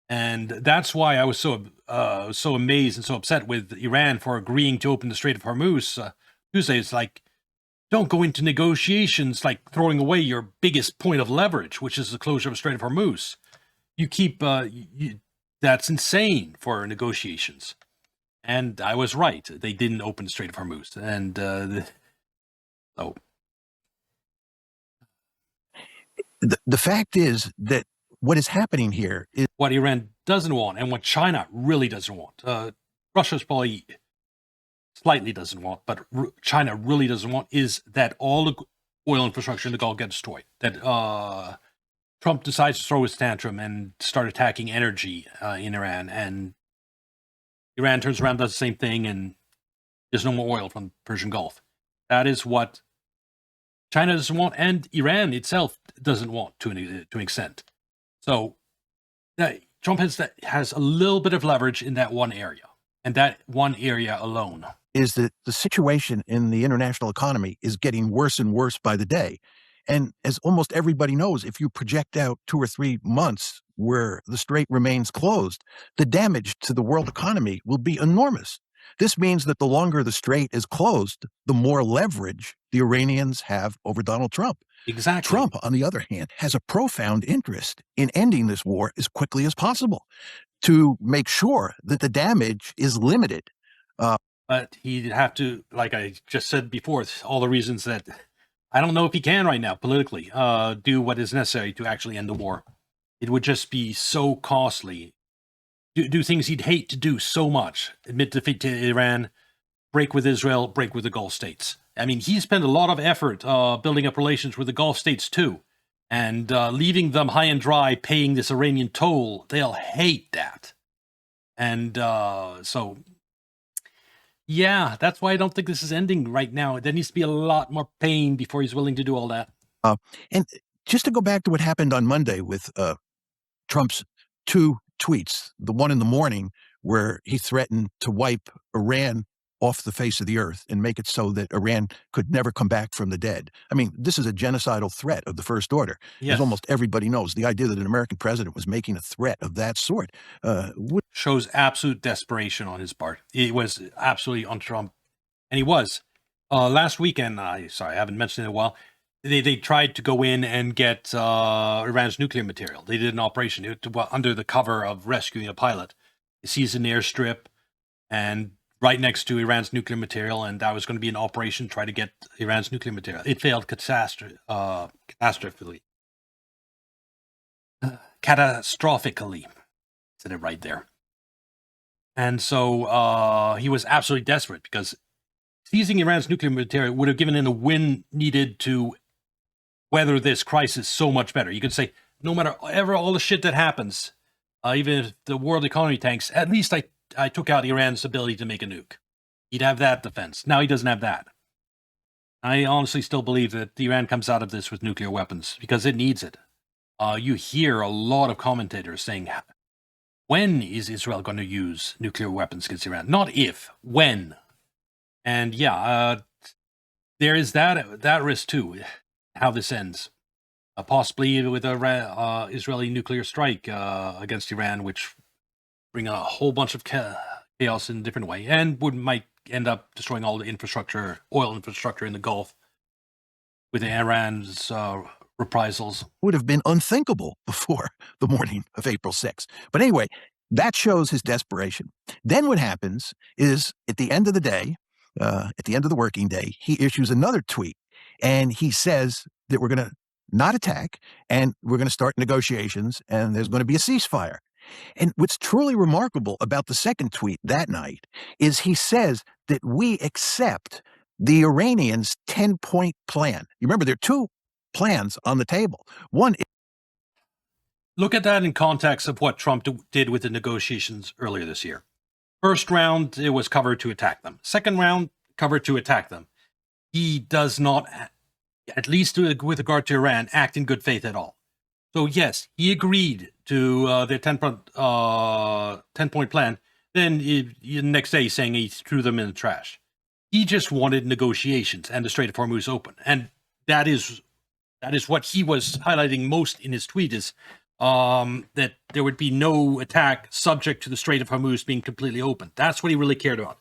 Speaker 1: And that's why I was so amazed and so upset with Iran for agreeing to open the Strait of Hormuz Tuesday. It's like, don't go into negotiations like throwing away your biggest point of leverage, which is the closure of the Strait of Hormuz. You keep, that's insane for negotiations. And I was right. They didn't open the Strait of Hormuz. And
Speaker 6: the fact is that what is happening here is
Speaker 1: what Iran doesn't want and what China really doesn't want. Russia's probably slightly doesn't want, but China really doesn't want is that all the oil infrastructure in the Gulf gets destroyed. That Trump decides to throw his tantrum and start attacking energy in Iran, and Iran turns around, does the same thing, and there's no more oil from the Persian Gulf. That is what China doesn't want, and Iran itself doesn't want to an extent. So Trump has a little bit of leverage in that one area, and that one area alone.
Speaker 6: Is that the situation in the international economy is getting worse and worse by the day. And as almost everybody knows, if you project out 2 or 3 months where the strait remains closed, the damage to the world economy will be enormous. This means that the longer the strait is closed, the more leverage the Iranians have over Donald Trump.
Speaker 1: Exactly.
Speaker 6: Trump, on the other hand, has a profound interest in ending this war as quickly as possible to make sure that the damage is limited.
Speaker 1: But he'd have to, like I just said before, all the reasons that I don't know if he can right now politically do what is necessary to actually end the war. It would just be so costly. Do things he'd hate to do so much. Admit defeat to Iran, break with Israel, break with the Gulf states. I mean, he spent a lot of effort building up relations with the Gulf states too. And leaving them high and dry, paying this Iranian toll, they'll hate that. And so... yeah, that's why I don't think this is ending right now. There needs to be a lot more pain before he's willing to do all that.
Speaker 6: And just to go back to what happened on Monday with Trump's 2 tweets, the one in the morning where he threatened to wipe Iran off the face of the earth and make it so that Iran could never come back from the dead. I mean, this is a genocidal threat of the first order.
Speaker 1: Yes.
Speaker 6: As almost everybody knows, the idea that an American president was making a threat of that sort
Speaker 1: shows absolute desperation on his part. It was absolutely on Trump. And he was. Last weekend, I haven't mentioned it in a while, they tried to go in and get Iran's nuclear material. They did an operation under the cover of rescuing a pilot. He sees an airstrip and right next to Iran's nuclear material, and that was going to be an operation to try to get Iran's nuclear material. It failed catastrophically. Said it right there. And so he was absolutely desperate because seizing Iran's nuclear material would have given him the wind needed to weather this crisis so much better. You could say, no matter all the shit that happens, even if the world economy tanks, at least I took out Iran's ability to make a nuke. He'd have that defense. Now he doesn't have that. I honestly still believe that Iran comes out of this with nuclear weapons because it needs it. You hear a lot of commentators saying, when is Israel going to use nuclear weapons against Iran? Not if, when. And yeah, there is that risk too, how this ends. Possibly with a Israeli nuclear strike against Iran, which bring a whole bunch of chaos in a different way, and might end up destroying all the infrastructure, oil infrastructure in the Gulf with Iran's reprisals.
Speaker 6: Would have been unthinkable before the morning of April 6th. But anyway, that shows his desperation. Then what happens is at the end of the day, at the end of the working day, he issues another tweet, and he says that we're going to not attack, and we're going to start negotiations, and there's going to be a ceasefire. And what's truly remarkable about the second tweet that night is he says that we accept the Iranians' 10-point plan. You remember, there are two plans on the table. One,
Speaker 1: look at that in context of what Trump did with the negotiations earlier this year. First round, it was covered to attack them. Second round, covered to attack them. He does not, at least with regard to Iran, act in good faith at all. So yes, he agreed to their 10-point plan. Then the next day, he's saying he threw them in the trash. He just wanted negotiations and the Strait of Hormuz open, and that is what he was highlighting most in his tweet, is that there would be no attack subject to the Strait of Hormuz being completely open. That's what he really cared about.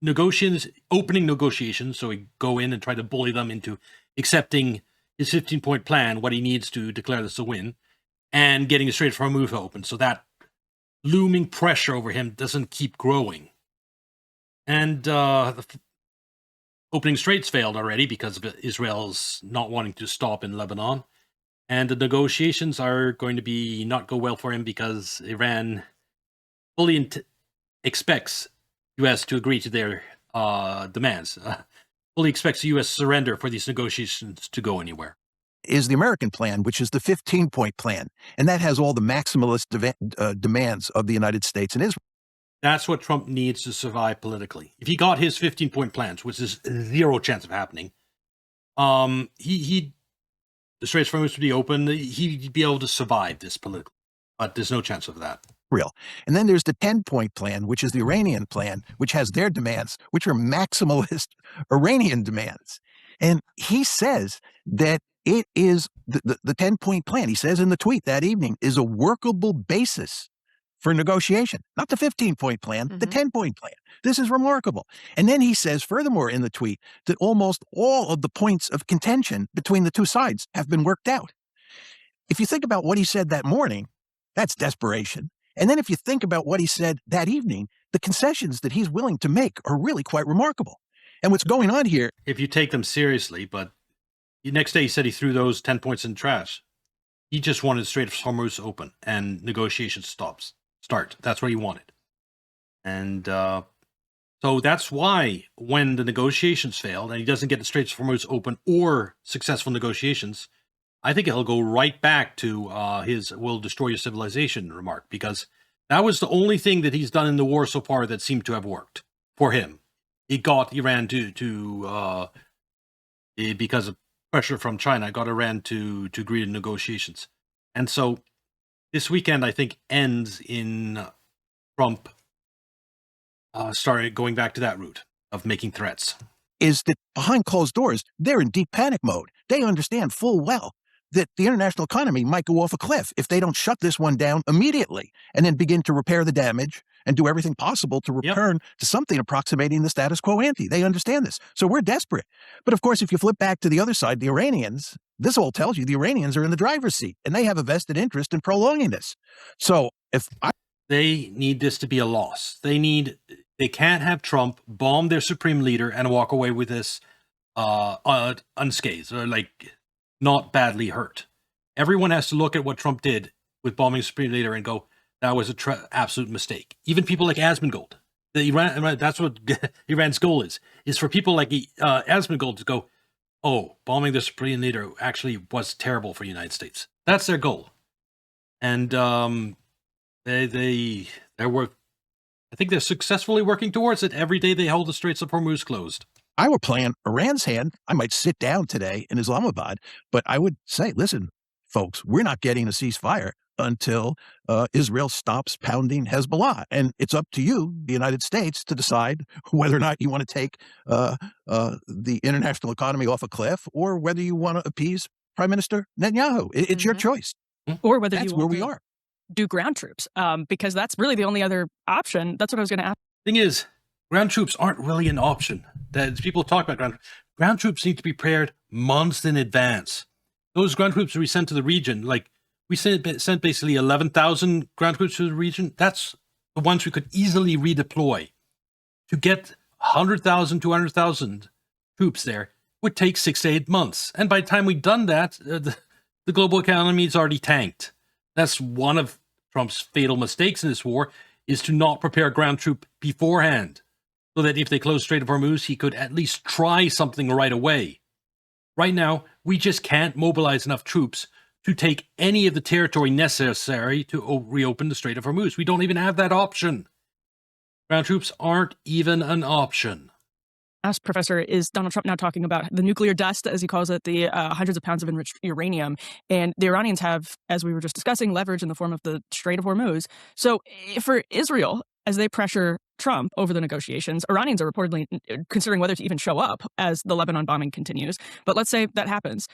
Speaker 1: Negotiations, opening negotiations, so he'd go in and try to bully them into accepting his 15-point plan, what he needs to declare this a win, and getting the Strait of Hormuz open, so that looming pressure over him doesn't keep growing. And the opening straits failed already because of Israel's not wanting to stop in Lebanon. And the negotiations are going to be not go well for him because Iran fully expects U.S. to agree to their demands. Fully expects the U.S. surrender for these negotiations to go anywhere.
Speaker 6: Is the American plan, which is the 15-point plan. And that has all the maximalist demands of the United States and Israel.
Speaker 1: That's what Trump needs to survive politically. If he got his 15-point plans, which is zero chance of happening, the Straits of Hormuz would be open. He'd be able to survive this politically. But there's no chance of that.
Speaker 6: Real. And then there's the 10-point plan, which is the Iranian plan, which has their demands, which are maximalist Iranian demands. And he says that it is the 10-point plan, he says in the tweet that evening, is a workable basis for negotiation. Not the 15-point plan, the 10-point plan. This is remarkable. And then he says furthermore in the tweet that almost all of the points of contention between the two sides have been worked out. If you think about what he said that morning, that's desperation. And then if you think about what he said that evening, the concessions that he's willing to make are really quite remarkable. And what's going on here,
Speaker 1: if you take them seriously, but the next day he said he threw those 10 points in the trash. He just wanted the Strait of Hormuz open and negotiations start. That's what he wanted. And so that's why when the negotiations failed and he doesn't get the Strait of Hormuz open or successful negotiations, I think it'll go right back to his "will destroy your civilization" remark, because that was the only thing that he's done in the war so far that seemed to have worked for him. He got Iran to because of pressure from China, got Iran to agree to negotiations. And so this weekend, I think, ends in Trump started going back to that route of making threats.
Speaker 6: is that behind closed doors, they're in deep panic mode. They understand full well that the international economy might go off a cliff if they don't shut this one down immediately and then begin to repair the damage and do everything possible to return to something approximating the status quo ante. They understand this. So we're desperate. But of course, if you flip back to the other side, the Iranians, this all tells you the Iranians are in the driver's seat and they have a vested interest in prolonging this. So
Speaker 1: they need this to be a loss. They can't have Trump bomb their supreme leader and walk away with this unscathed or not badly hurt. Everyone has to look at what Trump did with bombing the supreme leader and go, that was an absolute mistake. Even people like Asmongold. That's what Iran's goal is for people like Asmongold to go, oh, bombing the supreme leader actually was terrible for the United States. That's their goal. And They're work. I think they're successfully working towards it. Every day they hold the Straits of Hormuz closed.
Speaker 6: I were playing Iran's hand, I might sit down today in Islamabad, but I would say, listen, folks, we're not getting a ceasefire until Israel stops pounding Hezbollah. And it's up to you, the United States, to decide whether or not you want to take the international economy off a cliff or whether you want to appease Prime Minister Netanyahu. It's your choice.
Speaker 9: Or whether
Speaker 6: That's
Speaker 9: you
Speaker 6: where
Speaker 9: want
Speaker 6: we
Speaker 9: to
Speaker 6: are.
Speaker 9: do ground troops, because that's really the only other option. That's what I was going to ask.
Speaker 1: Thing is, ground troops aren't really an option. That people talk about ground troops need to be prepared months in advance. Those ground troops we sent to the region, like we sent basically 11,000 ground troops to the region. That's the ones we could easily redeploy. To get 100,000, 200,000 troops there would take 6 to 8 months. And by the time we've done that, the global economy is already tanked. That's one of Trump's fatal mistakes in this war, is to not prepare ground troop beforehand, so that if they close Strait of Hormuz, he could at least try something right away. Right now, we just can't mobilize enough troops to take any of the territory necessary to reopen the Strait of Hormuz. We don't even have that option. Ground troops aren't even an option.
Speaker 9: Ask Professor, is Donald Trump now talking about the nuclear dust, as he calls it, the hundreds of pounds of enriched uranium? And the Iranians have, as we were just discussing, leverage in the form of the Strait of Hormuz. So for Israel, as they pressure Trump over the negotiations, Iranians are reportedly considering whether to even show up as the Lebanon bombing continues. But let's say that happens.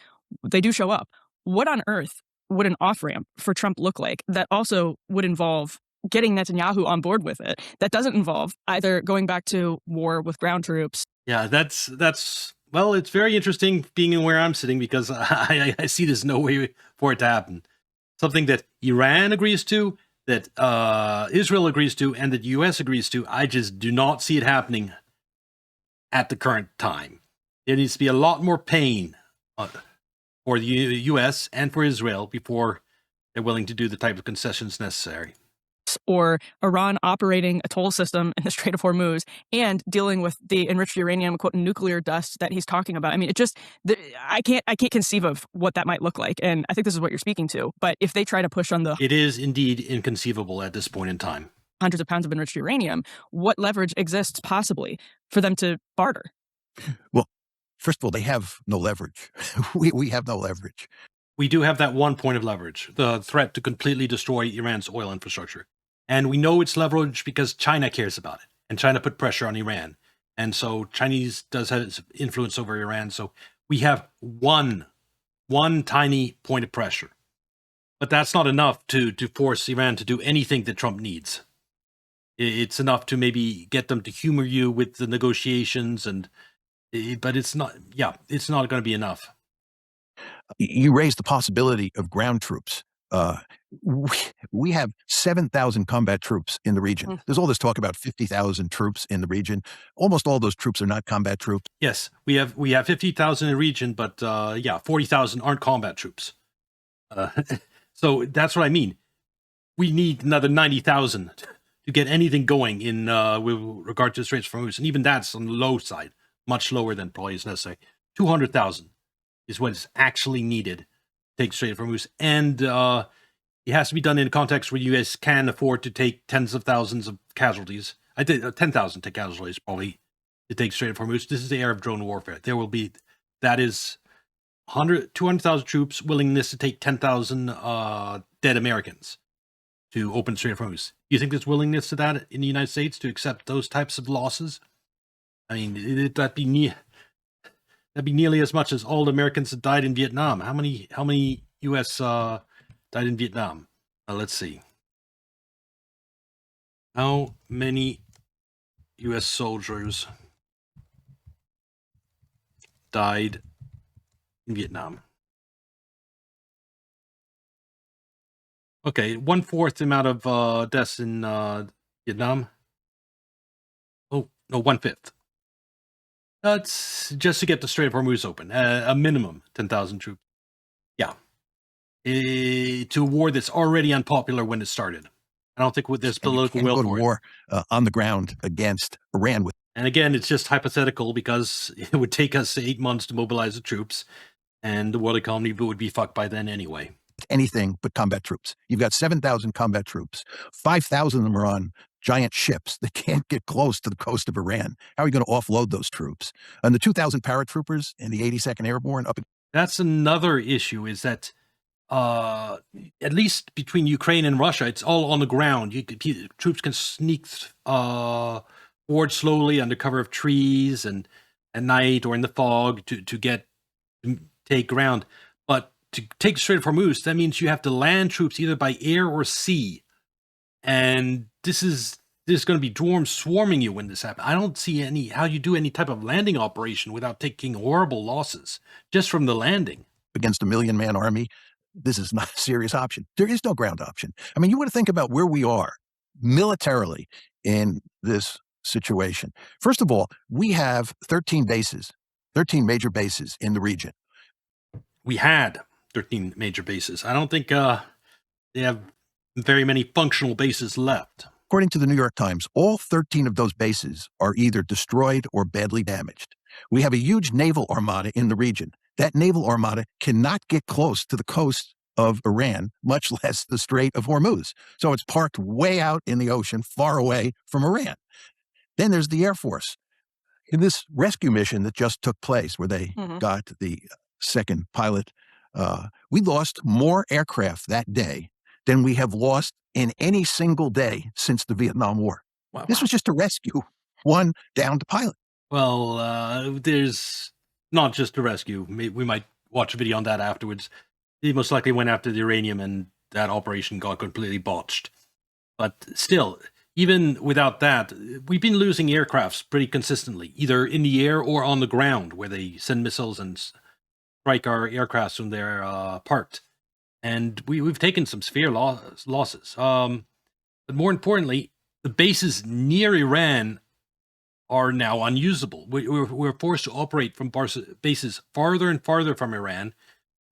Speaker 9: They do show up. What on earth would an off-ramp for Trump look like that also would involve getting Netanyahu on board with it, that doesn't involve either going back to war with ground troops?
Speaker 1: Yeah, that's well, it's very interesting being in where I'm sitting, because I see there's no way for it to happen. Something that Iran agrees to, that Israel agrees to, and that the U.S. agrees to, I just do not see it happening at the current time. There needs to be a lot more pain for the U.S. and for Israel before they're willing to do the type of concessions necessary.
Speaker 9: Or Iran operating a toll system in the Strait of Hormuz and dealing with the enriched uranium, quote, nuclear dust that he's talking about. I mean, it just, I can't conceive of what that might look like. And I think this is what you're speaking to. But if they try to push on the
Speaker 1: It is indeed inconceivable at this point in time.
Speaker 9: hundreds of pounds of enriched uranium, what leverage exists possibly for them to barter?
Speaker 6: Well, first of all, they have no leverage. we have no leverage.
Speaker 1: We do have that one point of leverage, the threat to completely destroy Iran's oil infrastructure. And we know it's leverage because China cares about it. And China put pressure on Iran. And so Chinese does have influence over Iran. So we have one tiny point of pressure. But that's not enough to force Iran to do anything that Trump needs. It's enough to maybe get them to humor you with the negotiations, but it's not going to be enough.
Speaker 6: You raised the possibility of ground troops. We have 7,000 combat troops in the region. There's all this talk about 50,000 troops in the region. Almost all those troops are not combat troops.
Speaker 1: Yes, we have 50,000 in the region, but 40,000 aren't combat troops. So that's what I mean. We need another 90,000 to get anything going in with regard to the Straits of Hormuz, and even that's on the low side, much lower than probably is necessary. 200,000 is what is actually needed to take Strait of Hormuz, and it has to be done in a context where the U.S. can afford to take tens of thousands of casualties. I think 10,000 to casualties probably to take Strait of Hormuz. This is the era of drone warfare. That is 200,000 troops, willingness to take 10,000 dead Americans to open Strait of Hormuz. Do you think there's willingness to that in the United States to accept those types of losses? I mean, that'd be nearly as much as all the Americans that died in Vietnam. How many U.S. died in Vietnam? Let's see. How many U.S. soldiers died in Vietnam? Okay, 1/4 the amount of deaths in Vietnam. Oh, no, 1/5. That's just to get the Strait of Hormuz open. A minimum 10,000 troops. Yeah. To a war that's already unpopular when it started. I don't think there's political will for it.
Speaker 6: War on the ground against Iran.
Speaker 1: And again, it's just hypothetical because it would take us 8 months to mobilize the troops, and the world economy would be fucked by then anyway.
Speaker 6: anything but combat troops. You've got 7,000 combat troops. 5,000 of them are on giant ships that can't get close to the coast of Iran. How are you going to offload those troops? And the 2,000 paratroopers and the 82nd Airborne up.
Speaker 1: That's another issue, is that at least between Ukraine and Russia, it's all on the ground. Troops can sneak forward slowly under cover of trees and at night or in the fog to take ground. But to take the Strait of Hormuz, that means you have to land troops either by air or sea. And this is going to be swarming you when this happens. I don't see how you do any type of landing operation without taking horrible losses just from the landing.
Speaker 6: Against a 1 million-man army, this is not a serious option. There is no ground option. I mean, you want to think about where we are militarily in this situation. First of all, we have 13 major bases in the region.
Speaker 1: We had 13 major bases. I don't think they have very many functional bases left.
Speaker 6: According to the New York Times, all 13 of those bases are either destroyed or badly damaged. We have a huge naval armada in the region. That naval armada cannot get close to the coast of Iran, much less the Strait of Hormuz. So it's parked way out in the ocean, far away from Iran. Then there's the Air Force. In this rescue mission that just took place, where they got the second pilot, we lost more aircraft that day than we have lost in any single day since the Vietnam War.
Speaker 1: Wow.
Speaker 6: This was just a rescue, one downed pilot.
Speaker 1: Well, there's not just a rescue. We might watch a video on that afterwards. He most likely went after the uranium, and that operation got completely botched. But still, even without that, we've been losing aircrafts pretty consistently, either in the air or on the ground, where they send missiles and strike our aircrafts when they're parked. And we've taken some severe losses. But more importantly, the bases near Iran are now unusable. We're forced to operate from bases farther and farther from Iran,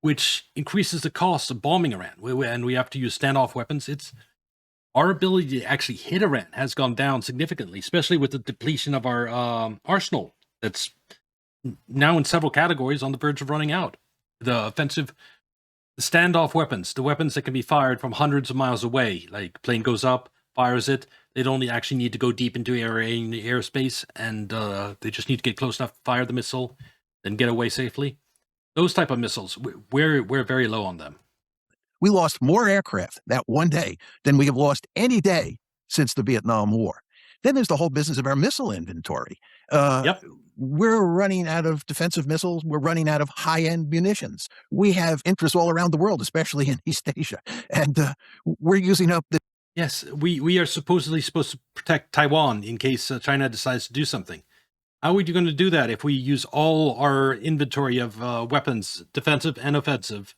Speaker 1: which increases the cost of bombing Iran. And we have to use standoff weapons. Our ability to actually hit Iran has gone down significantly, especially with the depletion of our arsenal that's now in several categories on the verge of running out. The offensive, the standoff weapons, the weapons that can be fired from hundreds of miles away, like plane goes up, fires it. They don't actually need to go deep into airspace, and they just need to get close enough to fire the missile, then get away safely. Those type of missiles, we're very low on them.
Speaker 6: We lost more aircraft that one day than we have lost any day since the Vietnam War. Then there's the whole business of our missile inventory. We're running out of defensive missiles. We're running out of high-end munitions. We have interests all around the world, especially in East Asia. And we're using up the...
Speaker 1: Yes, we are supposed to protect Taiwan in case China decides to do something. How are you going to do that if we use all our inventory of weapons, defensive and offensive,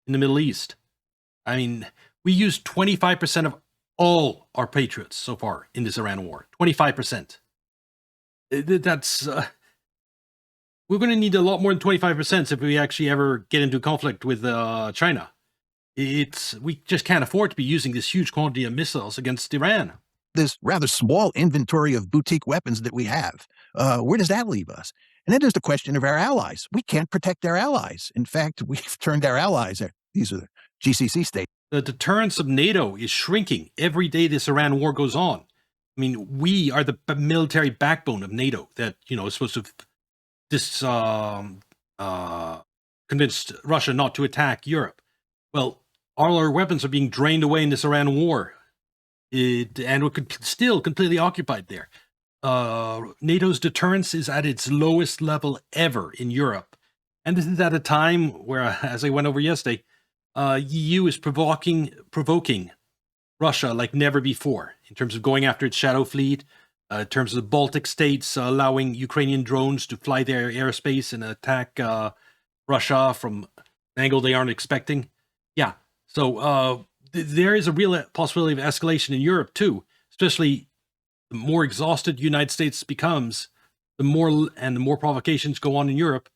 Speaker 1: in the Middle East? I mean, we used 25% of all our Patriots so far in this Iran war. 25%. That's... we're going to need a lot more than 25% if we actually ever get into conflict with China. We just can't afford to be using this huge quantity of missiles against Iran.
Speaker 6: This rather small inventory of boutique weapons that we have, where does that leave us? And then there's the question of our allies. We can't protect our allies. In fact, we've turned our allies, these are the GCC states.
Speaker 1: The deterrence of NATO is shrinking every day this Iran war goes on. I mean, we are the military backbone of NATO that, is supposed to convince Russia not to attack Europe. Well, all our weapons are being drained away in this Iran war. And we're still completely occupied there. NATO's deterrence is at its lowest level ever in Europe. And this is at a time where, as I went over yesterday, EU is provoking Russia like never before in terms of going after its shadow fleet, in terms of the Baltic states allowing Ukrainian drones to fly their airspace and attack Russia from an angle they aren't expecting. Yeah, so there is a real possibility of escalation in Europe too, especially the more exhausted the United States becomes, the more provocations go on in Europe,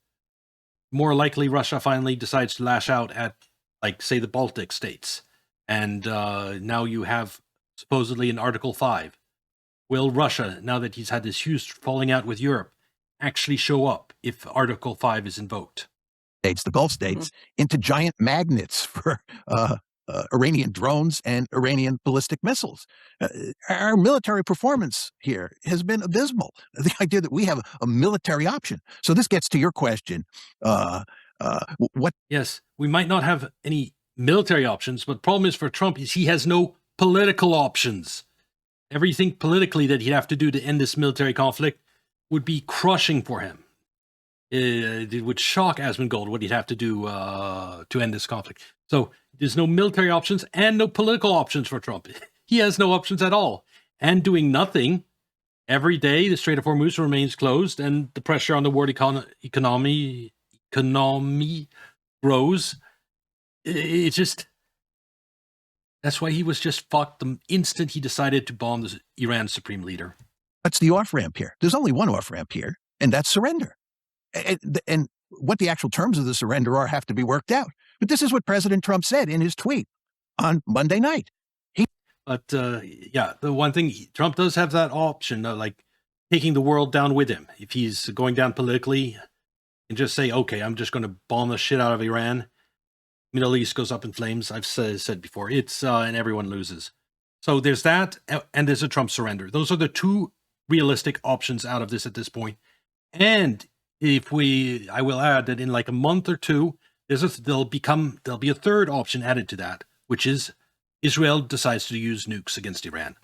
Speaker 1: more likely Russia finally decides to lash out at, like, say, the Baltic states. And now you have supposedly in Article 5. Will Russia, now that he's had this huge falling out with Europe, actually show up if Article 5 is invoked?
Speaker 6: States, the Gulf states, into giant magnets for Iranian drones and Iranian ballistic missiles. Our military performance here has been abysmal. The idea that we have a military option. So this gets to your question. What?
Speaker 1: Yes, we might not have any military options, but the problem is for Trump is he has no political options. Everything politically that he'd have to do to end this military conflict would be crushing for him. It would shock Asmongold what he'd have to do to end this conflict. So there's no military options and no political options for Trump. He has no options at all. And doing nothing every day, the Strait of Hormuz remains closed, and the pressure on the world economy grows. It's just, that's why he was just fucked the instant he decided to bomb the Iran's supreme leader.
Speaker 6: That's the off-ramp here. There's only one off-ramp here, and that's surrender. And what the actual terms of the surrender are have to be worked out. But this is what President Trump said in his tweet on Monday night.
Speaker 1: Yeah, the one thing, Trump does have that option, like taking the world down with him. If he's going down politically and just say, okay, I'm just going to bomb the shit out of Iran, Middle East goes up in flames. I've said before, and everyone loses. So there's that, and there's a Trump surrender. Those are the two realistic options out of this at this point. And I will add that in like a month or two, there'll be a third option added to that, which is Israel decides to use nukes against Iran.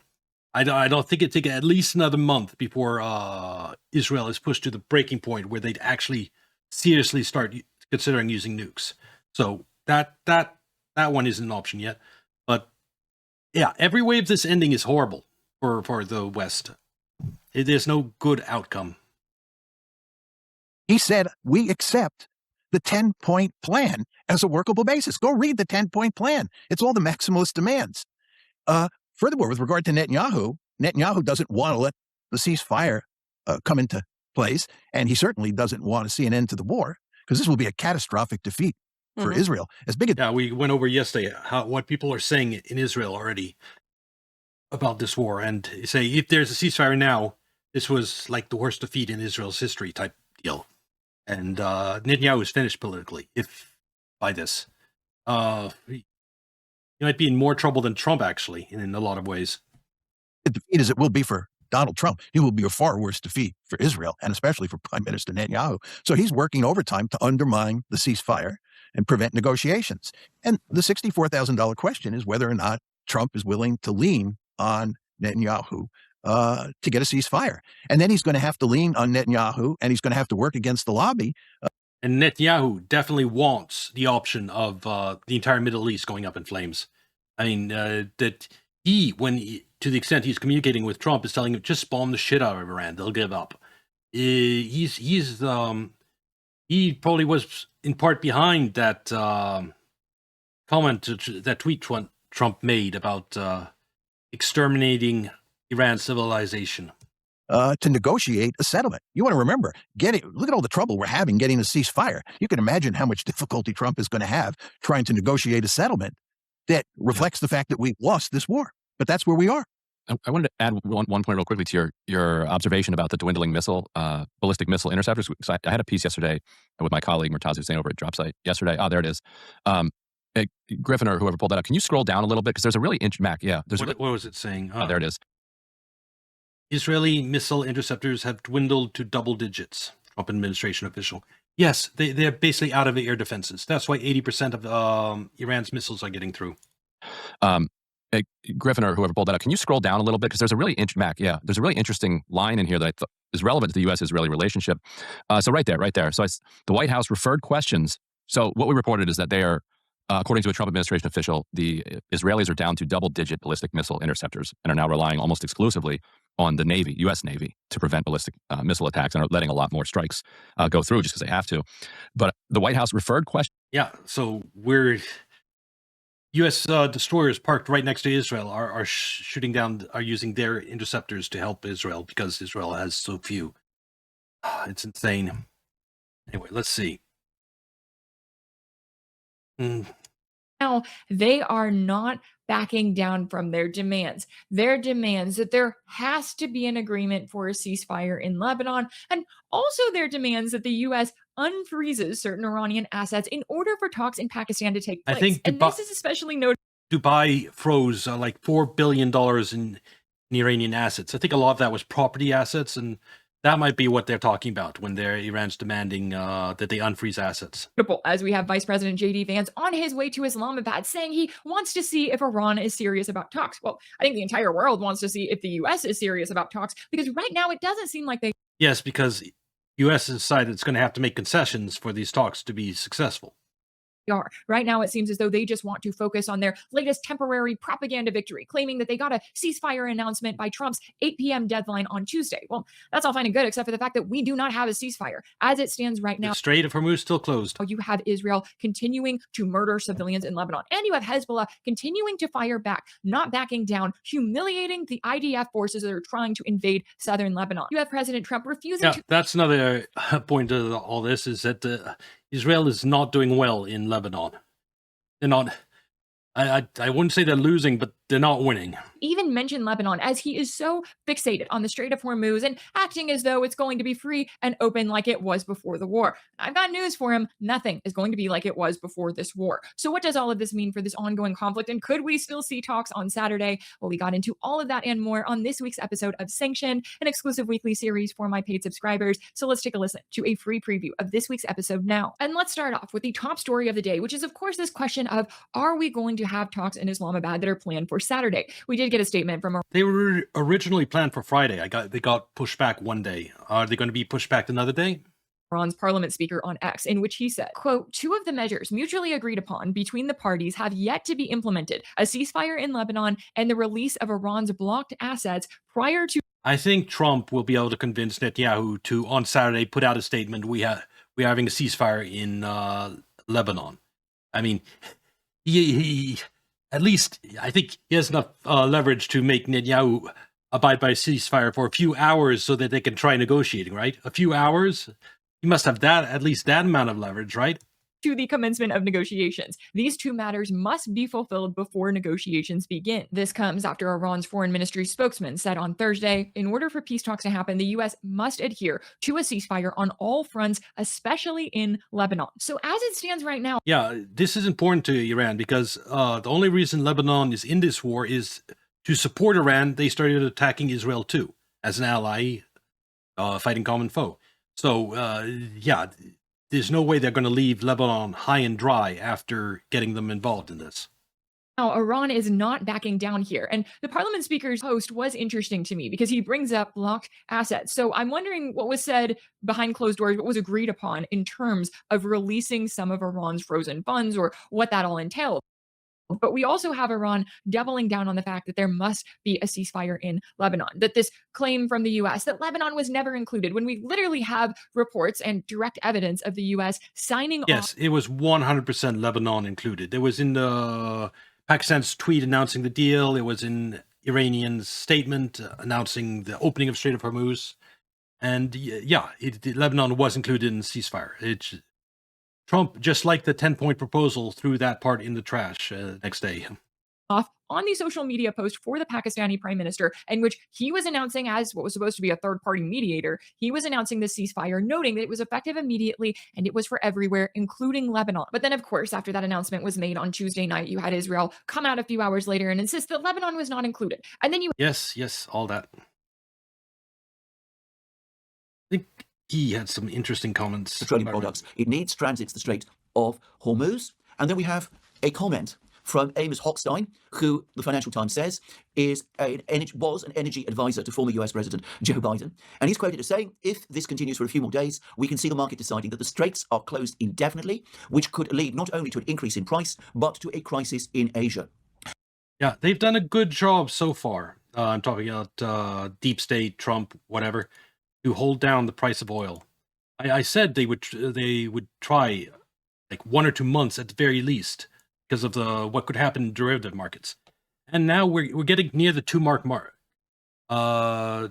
Speaker 1: I don't think it'd take at least another month before Israel is pushed to the breaking point where they'd actually seriously start considering using nukes. So that one isn't an option yet. But yeah, every way of this ending is horrible for the West. There's no good outcome.
Speaker 6: He said, we accept the 10-point plan as a workable basis. Go read the 10-point plan. It's all the maximalist demands. Furthermore, with regard to Netanyahu doesn't want to let the ceasefire come into place, and he certainly doesn't want to see an end to the war, because this will be a catastrophic defeat for Israel. As big as
Speaker 1: we went over yesterday what people are saying in Israel already about this war, and say if there's a ceasefire now, this was like the worst defeat in Israel's history type deal. And Netanyahu is finished politically if by this. He might be in more trouble than Trump, actually, in a lot of ways.
Speaker 6: the defeat as it will be for Donald Trump, it will be a far worse defeat for Israel, and especially for Prime Minister Netanyahu. So he's working overtime to undermine the ceasefire and prevent negotiations. And the $64,000 question is whether or not Trump is willing to lean on Netanyahu to get a ceasefire. And then he's going to have to lean on Netanyahu, and he's going to have to work against the lobby.
Speaker 1: And Netanyahu definitely wants the option of the entire Middle East going up in flames. I mean, that to the extent he's communicating with Trump, is telling him, just bomb the shit out of Iran. They'll give up. He probably was in part behind that comment, that tweet Trump made about exterminating Iran's civilization.
Speaker 6: To negotiate a settlement. You want to remember, look at all the trouble we're having getting a ceasefire. You can imagine how much difficulty Trump is going to have trying to negotiate a settlement that reflects the fact that we lost this war. But that's where we are.
Speaker 7: I wanted to add one point real quickly to your observation about the dwindling ballistic missile interceptors. So I had a piece yesterday with my colleague Murtaza Hussain over at DropSite yesterday. Oh, there it is. Griffin or whoever pulled that up. Can you scroll down a little bit? Because there's a really Mac. Yeah.
Speaker 1: What was it saying?
Speaker 7: Oh, there it is.
Speaker 1: Israeli missile interceptors have dwindled to double digits. Trump administration official. Yes, they're basically out of air defenses. That's why 80% of Iran's missiles are getting through.
Speaker 7: Griffin or whoever pulled that up. Can you scroll down a little bit? Because there's a really Mac. Yeah, there's a really interesting line in here that I thought is relevant to the U.S.-Israeli relationship. So right there. So the White House referred questions. So what we reported is that they are, according to a Trump administration official, the Israelis are down to double-digit ballistic missile interceptors and are now relying almost exclusively on the Navy, U.S. Navy, to prevent ballistic missile attacks, and are letting a lot more strikes go through just because they have to. But the White House referred questions.
Speaker 1: Yeah, so U.S. destroyers parked right next to Israel are shooting down, are using their interceptors to help Israel because Israel has so few. It's insane. Anyway, let's see.
Speaker 10: Now, they are not backing down from their demands. Their demands that there has to be an agreement for a ceasefire in Lebanon, and also their demands that the U.S. unfreezes certain Iranian assets in order for talks in Pakistan to take
Speaker 1: I
Speaker 10: place.
Speaker 1: think
Speaker 10: And this is especially notable.
Speaker 1: Dubai froze like $4 billion in Iranian assets. I think a lot of that was property assets, and that might be what they're talking about when Iran's demanding that they unfreeze assets.
Speaker 10: As we have Vice President J.D. Vance on his way to Islamabad saying he wants to see if Iran is serious about talks. Well, I think the entire world wants to see if the U.S. is serious about talks, because right now it doesn't seem like they
Speaker 1: Yes, because U.S. has decided it's going to have to make concessions for these talks to be successful.
Speaker 10: are. Right now, it seems as though they just want to focus on their latest temporary propaganda victory, claiming that they got a ceasefire announcement by Trump's 8 p.m. deadline on Tuesday. Well, that's all fine and good, except for the fact that we do not have a ceasefire. As it stands right now,
Speaker 1: The Strait of Hormuz still closed.
Speaker 10: you have Israel continuing to murder civilians in Lebanon, and you have Hezbollah continuing to fire back, not backing down, humiliating the IDF forces that are trying to invade southern Lebanon. You have President Trump refusing
Speaker 1: Yeah,
Speaker 10: to
Speaker 1: that's another point of all this, is that Israel is not doing well in Lebanon. They're not. I wouldn't say they're losing, but they're not winning.
Speaker 10: even mention Lebanon, as he is so fixated on the Strait of Hormuz and acting as though it's going to be free and open like it was before the war. I've got news for him. Nothing is going to be like it was before this war. So what does all of this mean for this ongoing conflict? And could we still see talks on Saturday? Well, we got into all of that and more on this week's episode of Sanctioned, an exclusive weekly series for my paid subscribers. So let's take a listen to a free preview of this week's episode now. And let's start off with the top story of the day, which is, of course, this question of, are we going to have talks in Islamabad that are planned for Saturday? We did get a statement from
Speaker 1: They were originally planned for Friday. They got pushed back one day. Are they going to be pushed back another day?
Speaker 10: Iran's parliament speaker on X, in which he said, quote, "Two of the measures mutually agreed upon between the parties have yet to be implemented, a ceasefire in Lebanon and the release of Iran's blocked assets prior to..."
Speaker 1: I think Trump will be able to convince Netanyahu to, on Saturday, put out a statement, we're having a ceasefire in Lebanon. I mean, he at least, I think he has enough leverage to make Netanyahu abide by a ceasefire for a few hours so that they can try negotiating, right? A few hours? He must have that, at least that amount of leverage, right?
Speaker 10: To the commencement of negotiations. These two matters must be fulfilled before negotiations begin. This comes after Iran's foreign ministry spokesman said on Thursday, in order for peace talks to happen, the U.S. must adhere to a ceasefire on all fronts, especially in Lebanon. So as it stands right now...
Speaker 1: Yeah, this is important to Iran because the only reason Lebanon is in this war is to support Iran. They started attacking Israel too, as an ally, fighting common foe. So, yeah, there's no way they're going to leave Lebanon high and dry after getting them involved in this.
Speaker 10: Now, Iran is not backing down here. And the parliament speaker's post was interesting to me because he brings up blocked assets. So I'm wondering what was said behind closed doors, what was agreed upon in terms of releasing some of Iran's frozen funds or what that all entailed. But we also have Iran doubling down on the fact that there must be a ceasefire in Lebanon, that this claim from the U.S. that Lebanon was never included, when we literally have reports and direct evidence of the U.S. signing
Speaker 1: Yes, it was 100% Lebanon included. There was in the Pakistan's tweet announcing the deal. It was in Iranian's statement announcing the opening of Strait of Hormuz. And yeah, Lebanon was included in the ceasefire. Trump, just like the 10-point proposal, threw that part in the trash next day.
Speaker 10: Off on the social media post for the Pakistani prime minister, in which he was announcing, as what was supposed to be a third-party mediator, he was announcing the ceasefire, noting that it was effective immediately and it was for everywhere, including Lebanon. But then, of course, after that announcement was made on Tuesday night, you had Israel come out a few hours later and insist that Lebanon was not included. And then you...
Speaker 1: Yes, all that. I think he had some interesting comments.
Speaker 11: Petroleum products. It needs transits the Strait of Hormuz. And then we have a comment from Amos Hochstein, who the Financial Times says was an energy advisor to former US President Joe Biden. And he's quoted as saying, if this continues for a few more days, we can see the market deciding that the straits are closed indefinitely, which could lead not only to an increase in price, but to a crisis in Asia.
Speaker 1: Yeah, they've done a good job so far. I'm talking about deep state, Trump, whatever, to hold down the price of oil. I said they would try like 1 or 2 months at the very least because of what could happen in derivative markets. And now we're getting near the 2-mark mark. We're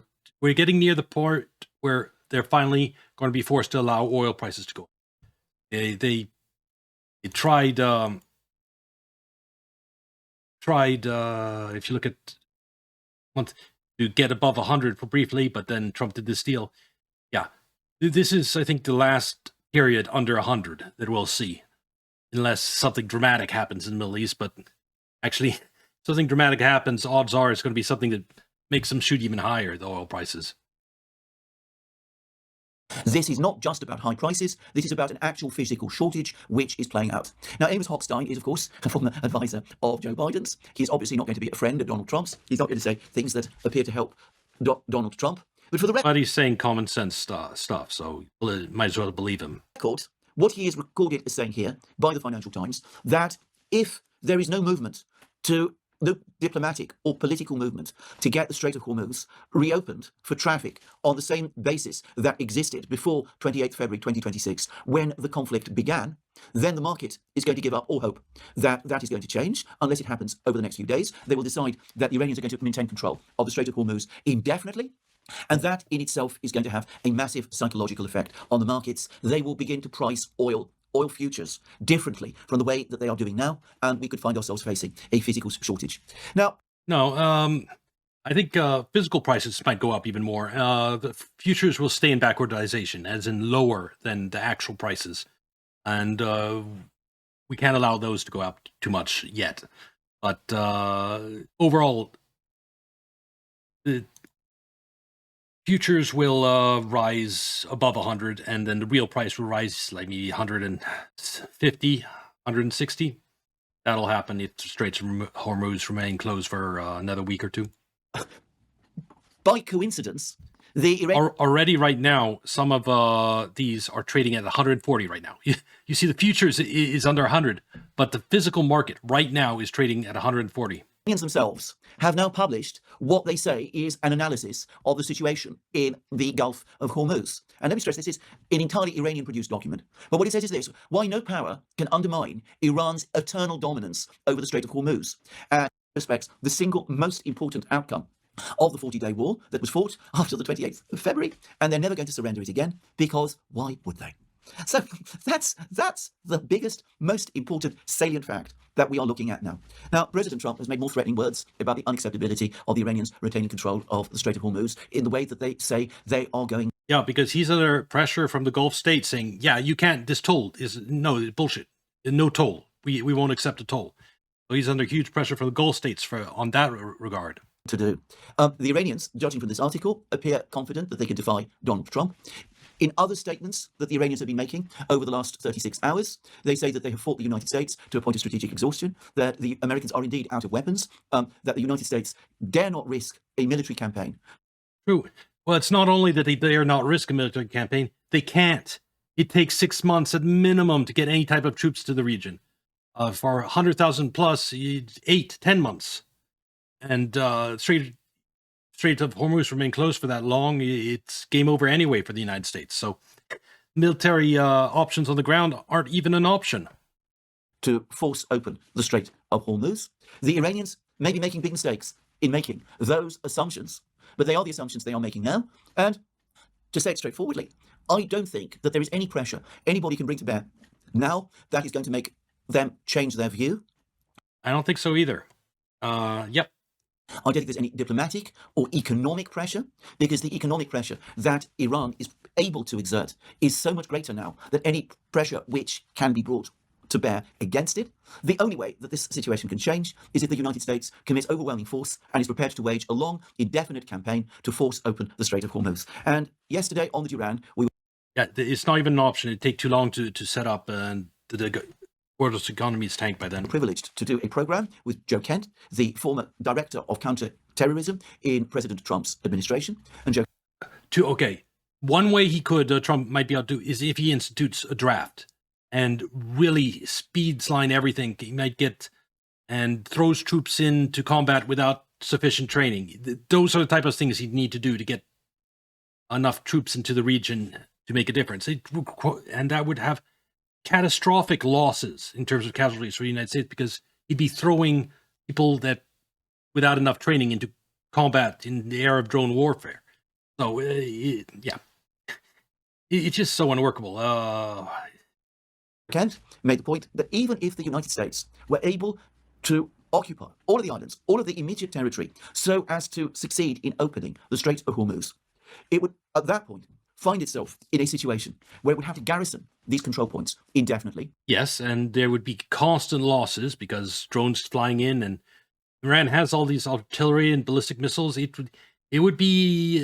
Speaker 1: getting near the part where they're finally going to be forced to allow oil prices to go. They tried if you look at month to get above 100 for briefly, but then Trump did this deal. Yeah, this is, I think, the last period under 100 that we'll see, unless something dramatic happens in the Middle East. But actually, something dramatic happens, odds are it's going to be something that makes them shoot even higher, the oil prices.
Speaker 11: This is not just about high prices. This is about an actual physical shortage, which is playing out. Now, Amos Hochstein is, of course, a former advisor of Joe Biden's. He's obviously not going to be a friend of Donald Trump's. He's not going to say things that appear to help Donald Trump. But for the
Speaker 1: But he's saying common sense stuff, so might as well believe him.
Speaker 11: record, what he is recorded as saying here by the Financial Times, that if there is no movement to no diplomatic or political movement to get the Strait of Hormuz reopened for traffic on the same basis that existed before 28th February 2026, when the conflict began, then the market is going to give up all hope that that is going to change unless it happens over the next few days. They will decide that the Iranians are going to maintain control of the Strait of Hormuz indefinitely. And that in itself is going to have a massive psychological effect on the markets. They will begin to price oil futures differently from the way that they are doing now, and we could find ourselves facing a physical shortage. Now,
Speaker 1: No, I think physical prices might go up even more. The futures will stay in backwardization, as in lower than the actual prices. And we can't allow those to go up too much yet. But overall, the futures will rise above 100, and then the real price will rise like maybe 150, 160. That'll happen if the Straits of Hormuz remain closed for another week or two.
Speaker 11: by coincidence, the Iranian...
Speaker 1: Already right now, some of these are trading at 140 right now. You see the futures is under 100, but the physical market right now is trading at 140.
Speaker 11: Iranians themselves have now published what they say is an analysis of the situation in the Gulf of Hormuz. And let me stress, this is an entirely Iranian-produced document. But what it says is this: why no power can undermine Iran's eternal dominance over the Strait of Hormuz. And in respects, the single most important outcome of the 40-day war that was fought after the 28th of February, and they're never going to surrender it again, because why would they? So that's the biggest, most important salient fact that we are looking at now. Now, President Trump has made more threatening words about the unacceptability of the Iranians retaining control of the Strait of Hormuz in the way that they say they are going.
Speaker 1: Yeah, because he's under pressure from the Gulf states saying, yeah, you can't, this toll is, no, bullshit. No toll. We won't accept a toll. So he's under huge pressure from the Gulf states on that regard.
Speaker 11: To do. The Iranians, judging from this article, appear confident that they can defy Donald Trump. In other statements that the Iranians have been making over the last 36 hours, they say that they have fought the United States to a point of strategic exhaustion, that the Americans are indeed out of weapons, that the United States dare not risk a military campaign.
Speaker 1: True. Well, it's not only that they dare not risk a military campaign, they can't. It takes 6 months at minimum to get any type of troops to the region. For 100,000 plus, 8-10 months. And Strait of Hormuz remain closed for that long, it's game over anyway for the United States. So military options on the ground aren't even an option.
Speaker 11: To force open the Strait of Hormuz, the Iranians may be making big mistakes in making those assumptions, but they are the assumptions they are making now. And to say it straightforwardly, I don't think that there is any pressure anybody can bring to bear now that is going to make them change their view.
Speaker 1: I don't think so either. Yep.
Speaker 11: I don't think there's any diplomatic or economic pressure, because the economic pressure that Iran is able to exert is so much greater now than any pressure which can be brought to bear against it. The only way that this situation can change is if the United States commits overwhelming force and is prepared to wage a long, indefinite campaign to force open the Strait of Hormuz. And yesterday on the Duran,
Speaker 1: Yeah, it's not even an option. It'd take too long to set up, and the world's economy is tanked by then.
Speaker 11: Privileged to do a program with Joe Kent, the former director of counter-terrorism in President Trump's administration. And Joe...
Speaker 1: Okay, one way he could, Trump might be able to do, is if he institutes a draft and really speeds line everything. He might get and throws troops into combat without sufficient training. Those are the type of things he'd need to do to get enough troops into the region to make a difference. And that would have catastrophic losses in terms of casualties for the United States, because he'd be throwing people that without enough training into combat in the era of drone warfare. So yeah, it's just so unworkable.
Speaker 11: Kent made the point that even if the United States were able to occupy all of the islands, all of the immediate territory, so as to succeed in opening the Strait of Hormuz, it would at that point find itself in a situation where it would have to garrison these control points indefinitely.
Speaker 1: Yes, and there would be constant losses because drones flying in, and Iran has all these artillery and ballistic missiles. It would be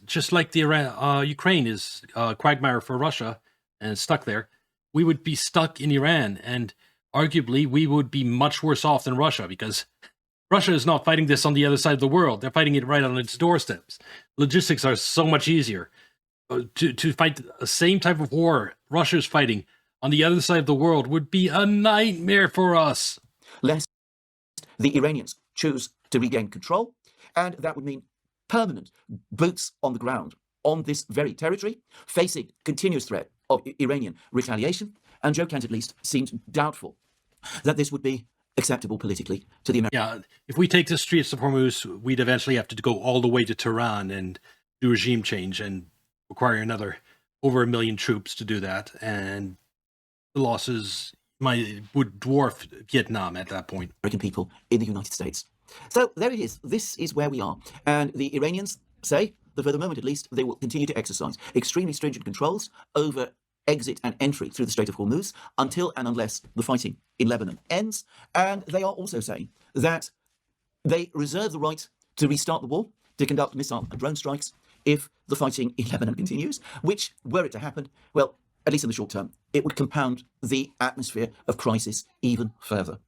Speaker 1: just like the Ukraine is a quagmire for Russia and stuck there. We would be stuck in Iran, and arguably we would be much worse off than Russia because Russia is not fighting this on the other side of the world. They're fighting it right on its doorsteps. Logistics are so much easier. To fight the same type of war Russia is fighting on the other side of the world would be a nightmare for us.
Speaker 11: Lest the Iranians choose to regain control, and that would mean permanent boots on the ground on this very territory, facing continuous threat of Iranian retaliation. And Joe Kent, at least, seems doubtful that this would be acceptable politically to the Americans.
Speaker 1: Yeah, if we take the Straits of Hormuz, we'd eventually have to go all the way to Tehran and do regime change and require another over 1 million troops to do that. And the losses would dwarf Vietnam at that point.
Speaker 11: American people in the United States. So there it is. This is where we are. And the Iranians say that for the moment, at least, they will continue to exercise extremely stringent controls over exit and entry through the Strait of Hormuz until and unless the fighting in Lebanon ends. And they are also saying that they reserve the right to restart the war, to conduct missile and drone strikes if the fighting in Lebanon continues, which, were it to happen, well, at least in the short term, it would compound the atmosphere of crisis even further.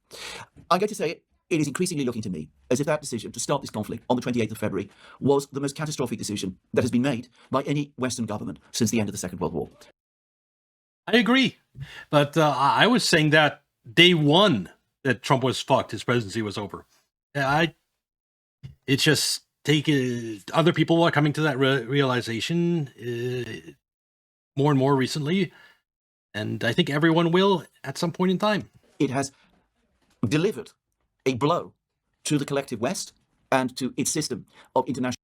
Speaker 11: I'm going to say it is increasingly looking to me as if that decision to start this conflict on the 28th of February was the most catastrophic decision that has been made by any Western government since the end of the Second World War.
Speaker 1: I agree. But I was saying that day one that Trump was fucked, his presidency was over. It's just other people are coming to that realization more and more recently. And I think everyone will at some point in time.
Speaker 11: It has delivered a blow to the collective West and to its system of international.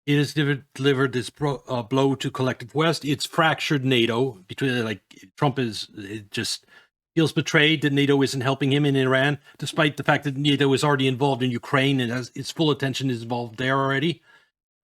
Speaker 1: It has delivered this blow to collective West. It's fractured NATO between Trump just feels betrayed that NATO isn't helping him in Iran, despite the fact that NATO is already involved in Ukraine and has its full attention is involved there already.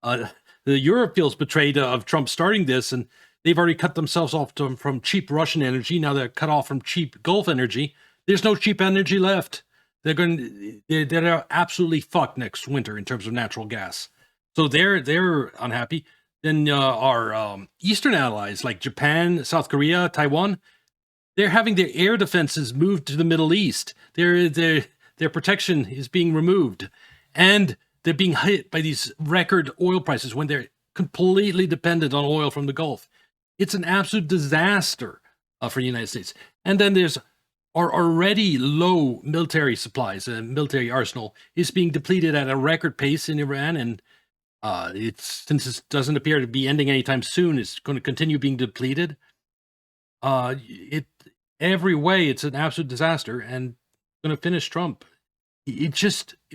Speaker 1: The Europe feels betrayed of Trump starting this, and they've already cut themselves off from cheap Russian energy. Now they're cut off from cheap Gulf energy. There's no cheap energy left. They're absolutely fucked next winter in terms of natural gas. So they're unhappy. Then our Eastern allies like Japan, South Korea, Taiwan, they're having their air defenses moved to the Middle East. Their protection is being removed, and they're being hit by these record oil prices when they're completely dependent on oil from the Gulf. It's an absolute disaster for the United States. And then there's our already low military supplies. Military arsenal is being depleted at a record pace in Iran, and since it doesn't appear to be ending anytime soon, it's going to continue being depleted. Every way, it's an absolute disaster and going to finish Trump. It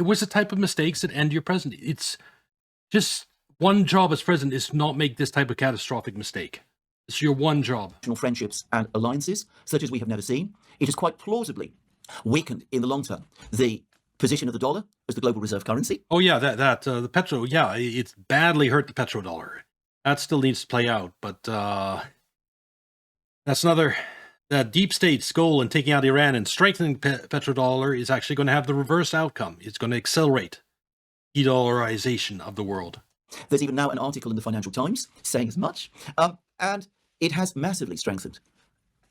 Speaker 1: was the type of mistakes that end your president. It's just one job as president is to not make this type of catastrophic mistake. It's your one job.
Speaker 11: Friendships and alliances, such as we have never seen. It has quite plausibly weakened in the long term the position of the dollar as the global reserve currency.
Speaker 1: Oh yeah, the petro. Yeah, it's badly hurt the petrodollar. That still needs to play out, but that's another. The deep state's goal in taking out Iran and strengthening petrodollar is actually going to have the reverse outcome. It's going to accelerate de-dollarization of the world.
Speaker 11: There's even now an article in the Financial Times saying as much, and it has massively strengthened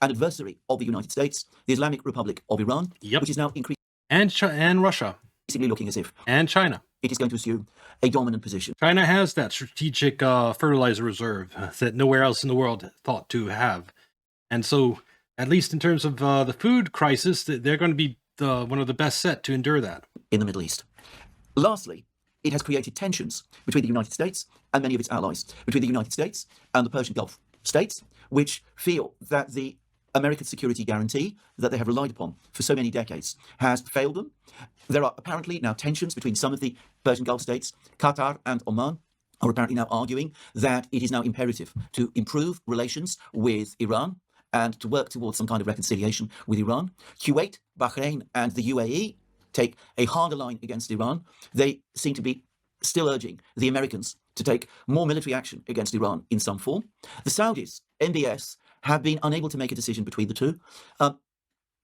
Speaker 11: an adversary of the United States, the Islamic Republic of Iran, which is now increasingly
Speaker 1: and Russia,
Speaker 11: looking as if
Speaker 1: and China.
Speaker 11: It is going to assume a dominant position.
Speaker 1: China has that strategic fertilizer reserve that nowhere else in the world thought to have, and so, at least in terms of the food crisis, they're going to be one of the best set to endure that.
Speaker 11: In the Middle East. Lastly, it has created tensions between the United States and many of its allies, between the United States and the Persian Gulf states, which feel that the American security guarantee that they have relied upon for so many decades has failed them. There are apparently now tensions between some of the Persian Gulf states. Qatar and Oman are apparently now arguing that it is now imperative to improve relations with Iran and to work towards some kind of reconciliation with Iran. Kuwait, Bahrain, and the UAE take a harder line against Iran. They seem to be still urging the Americans to take more military action against Iran in some form. The Saudis, MBS, have been unable to make a decision between the two.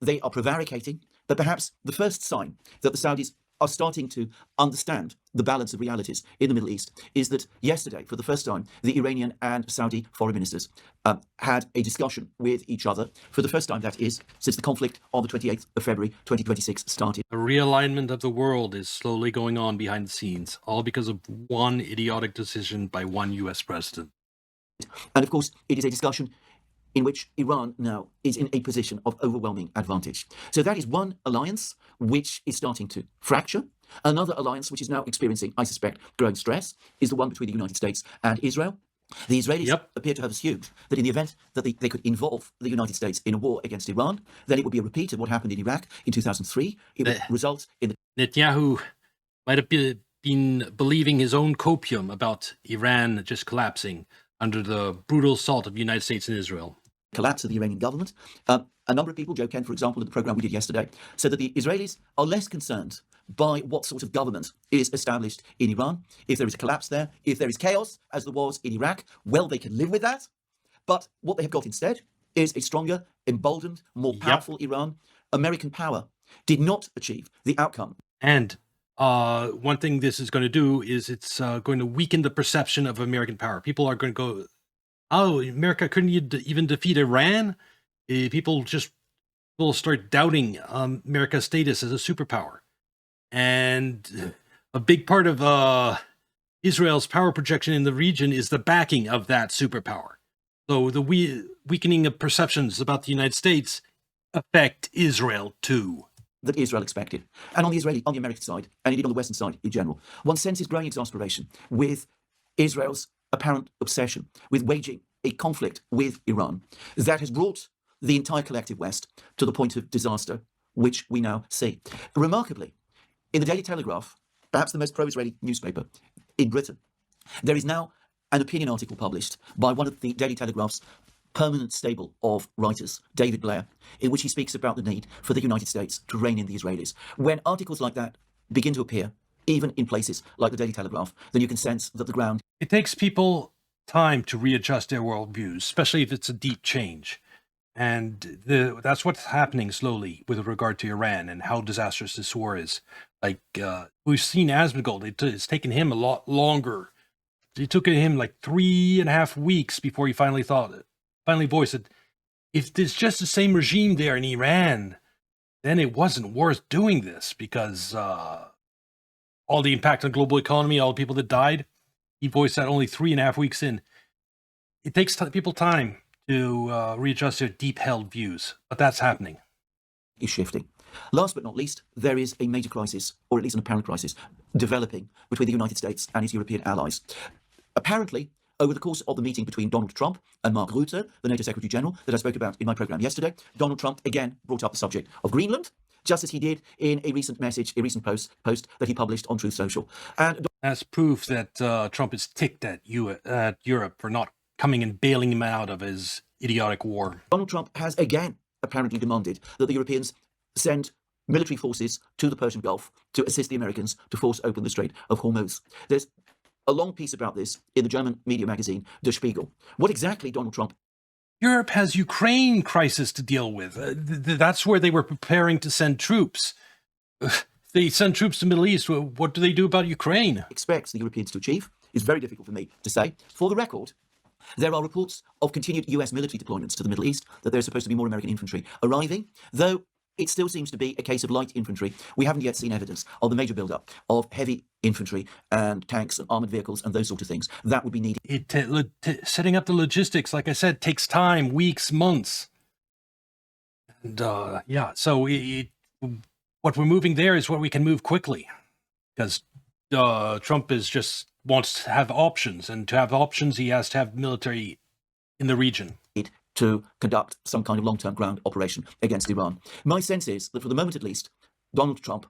Speaker 11: They are prevaricating, but perhaps the first sign that the Saudis are starting to understand the balance of realities in the Middle East is that yesterday, for the first time, the Iranian and Saudi foreign ministers had a discussion with each other, for the first time, that is, since the conflict on the 28th of February 2026 started.
Speaker 1: The realignment of the world is slowly going on behind the scenes, all because of one idiotic decision by one US president.
Speaker 11: And of course, it is a discussion in which Iran now is in a position of overwhelming advantage. So that is one alliance which is starting to fracture. Another alliance which is now experiencing, I suspect, growing stress is the one between the United States and Israel. The Israelis appear to have assumed that in the event that they could involve the United States in a war against Iran, then it would be a repeat of what happened in Iraq in 2003. It would result in the
Speaker 1: Netanyahu might have been believing his own copium about Iran just collapsing under the brutal assault of the United States and Israel.
Speaker 11: Collapse of the Iranian government. A number of people, Joe Ken, for example, in the program we did yesterday, said that the Israelis are less concerned by what sort of government is established in Iran. If there is a collapse there, if there is chaos, as there was in Iraq, well, they can live with that. But what they have got instead is a stronger, emboldened, more powerful Iran. American power did not achieve the outcome.
Speaker 1: And one thing this is going to do is it's going to weaken the perception of American power. People are going to go, oh, America couldn't even defeat Iran? People will start doubting America's status as a superpower. And a big part of Israel's power projection in the region is the backing of that superpower. So the weakening of perceptions about the United States affect Israel too.
Speaker 11: That Israel expected. And on the American side, and indeed on the Western side in general, one senses growing exasperation with Israel's apparent obsession with waging a conflict with Iran that has brought the entire collective West to the point of disaster, which we now see. Remarkably, in the Daily Telegraph, perhaps the most pro-Israeli newspaper in Britain, there is now an opinion article published by one of the Daily Telegraph's permanent stable of writers, David Blair, in which he speaks about the need for the United States to rein in the Israelis. When articles like that begin to appear, even in places like the Daily Telegraph, then you can sense that the ground...
Speaker 1: It takes people time to readjust their worldviews, especially if it's a deep change. And that's what's happening slowly with regard to Iran and how disastrous this war is. Like, we've seen Asmongold, it's taken him a lot longer. It took him like 3.5 weeks before he finally voiced it. If there's just the same regime there in Iran, then it wasn't worth doing this because all the impact on the global economy, all the people that died, he voiced that only 3.5 weeks in. It takes people time to readjust their deep-held views, but that's happening.
Speaker 11: Is shifting. Last but not least, there is a major crisis, or at least an apparent crisis, developing between the United States and its European allies. Apparently, over the course of the meeting between Donald Trump and Mark Rutte, the NATO Secretary General, that I spoke about in my program yesterday, Donald Trump again brought up the subject of Greenland, just as he did in a recent post that he published on Truth Social. And
Speaker 1: that's proof that Trump is ticked at Europe for not coming and bailing him out of his idiotic war.
Speaker 11: Donald Trump has again apparently demanded that the Europeans send military forces to the Persian Gulf to assist the Americans to force open the Strait of Hormuz. There's a long piece about this in the German media magazine Der Spiegel. What exactly Donald Trump...
Speaker 1: Europe has Ukraine crisis to deal with. That's where they were preparing to send troops. They send troops to the Middle East. What do they do about Ukraine?
Speaker 11: Expects the Europeans to achieve is very difficult for me to say. For the record, there are reports of continued US military deployments to the Middle East, that there's supposed to be more American infantry arriving, though it still seems to be a case of light infantry. We haven't yet seen evidence of the major build-up of heavy infantry and tanks and armoured vehicles and those sort of things. That would be needed.
Speaker 1: Setting up the logistics, like I said, takes time, weeks, months. And so what we're moving there is what we can move quickly. Because Trump wants to have options, and to have options, he has to have military in the region.
Speaker 11: To conduct some kind of long-term ground operation against Iran. My sense is that for the moment at least, Donald Trump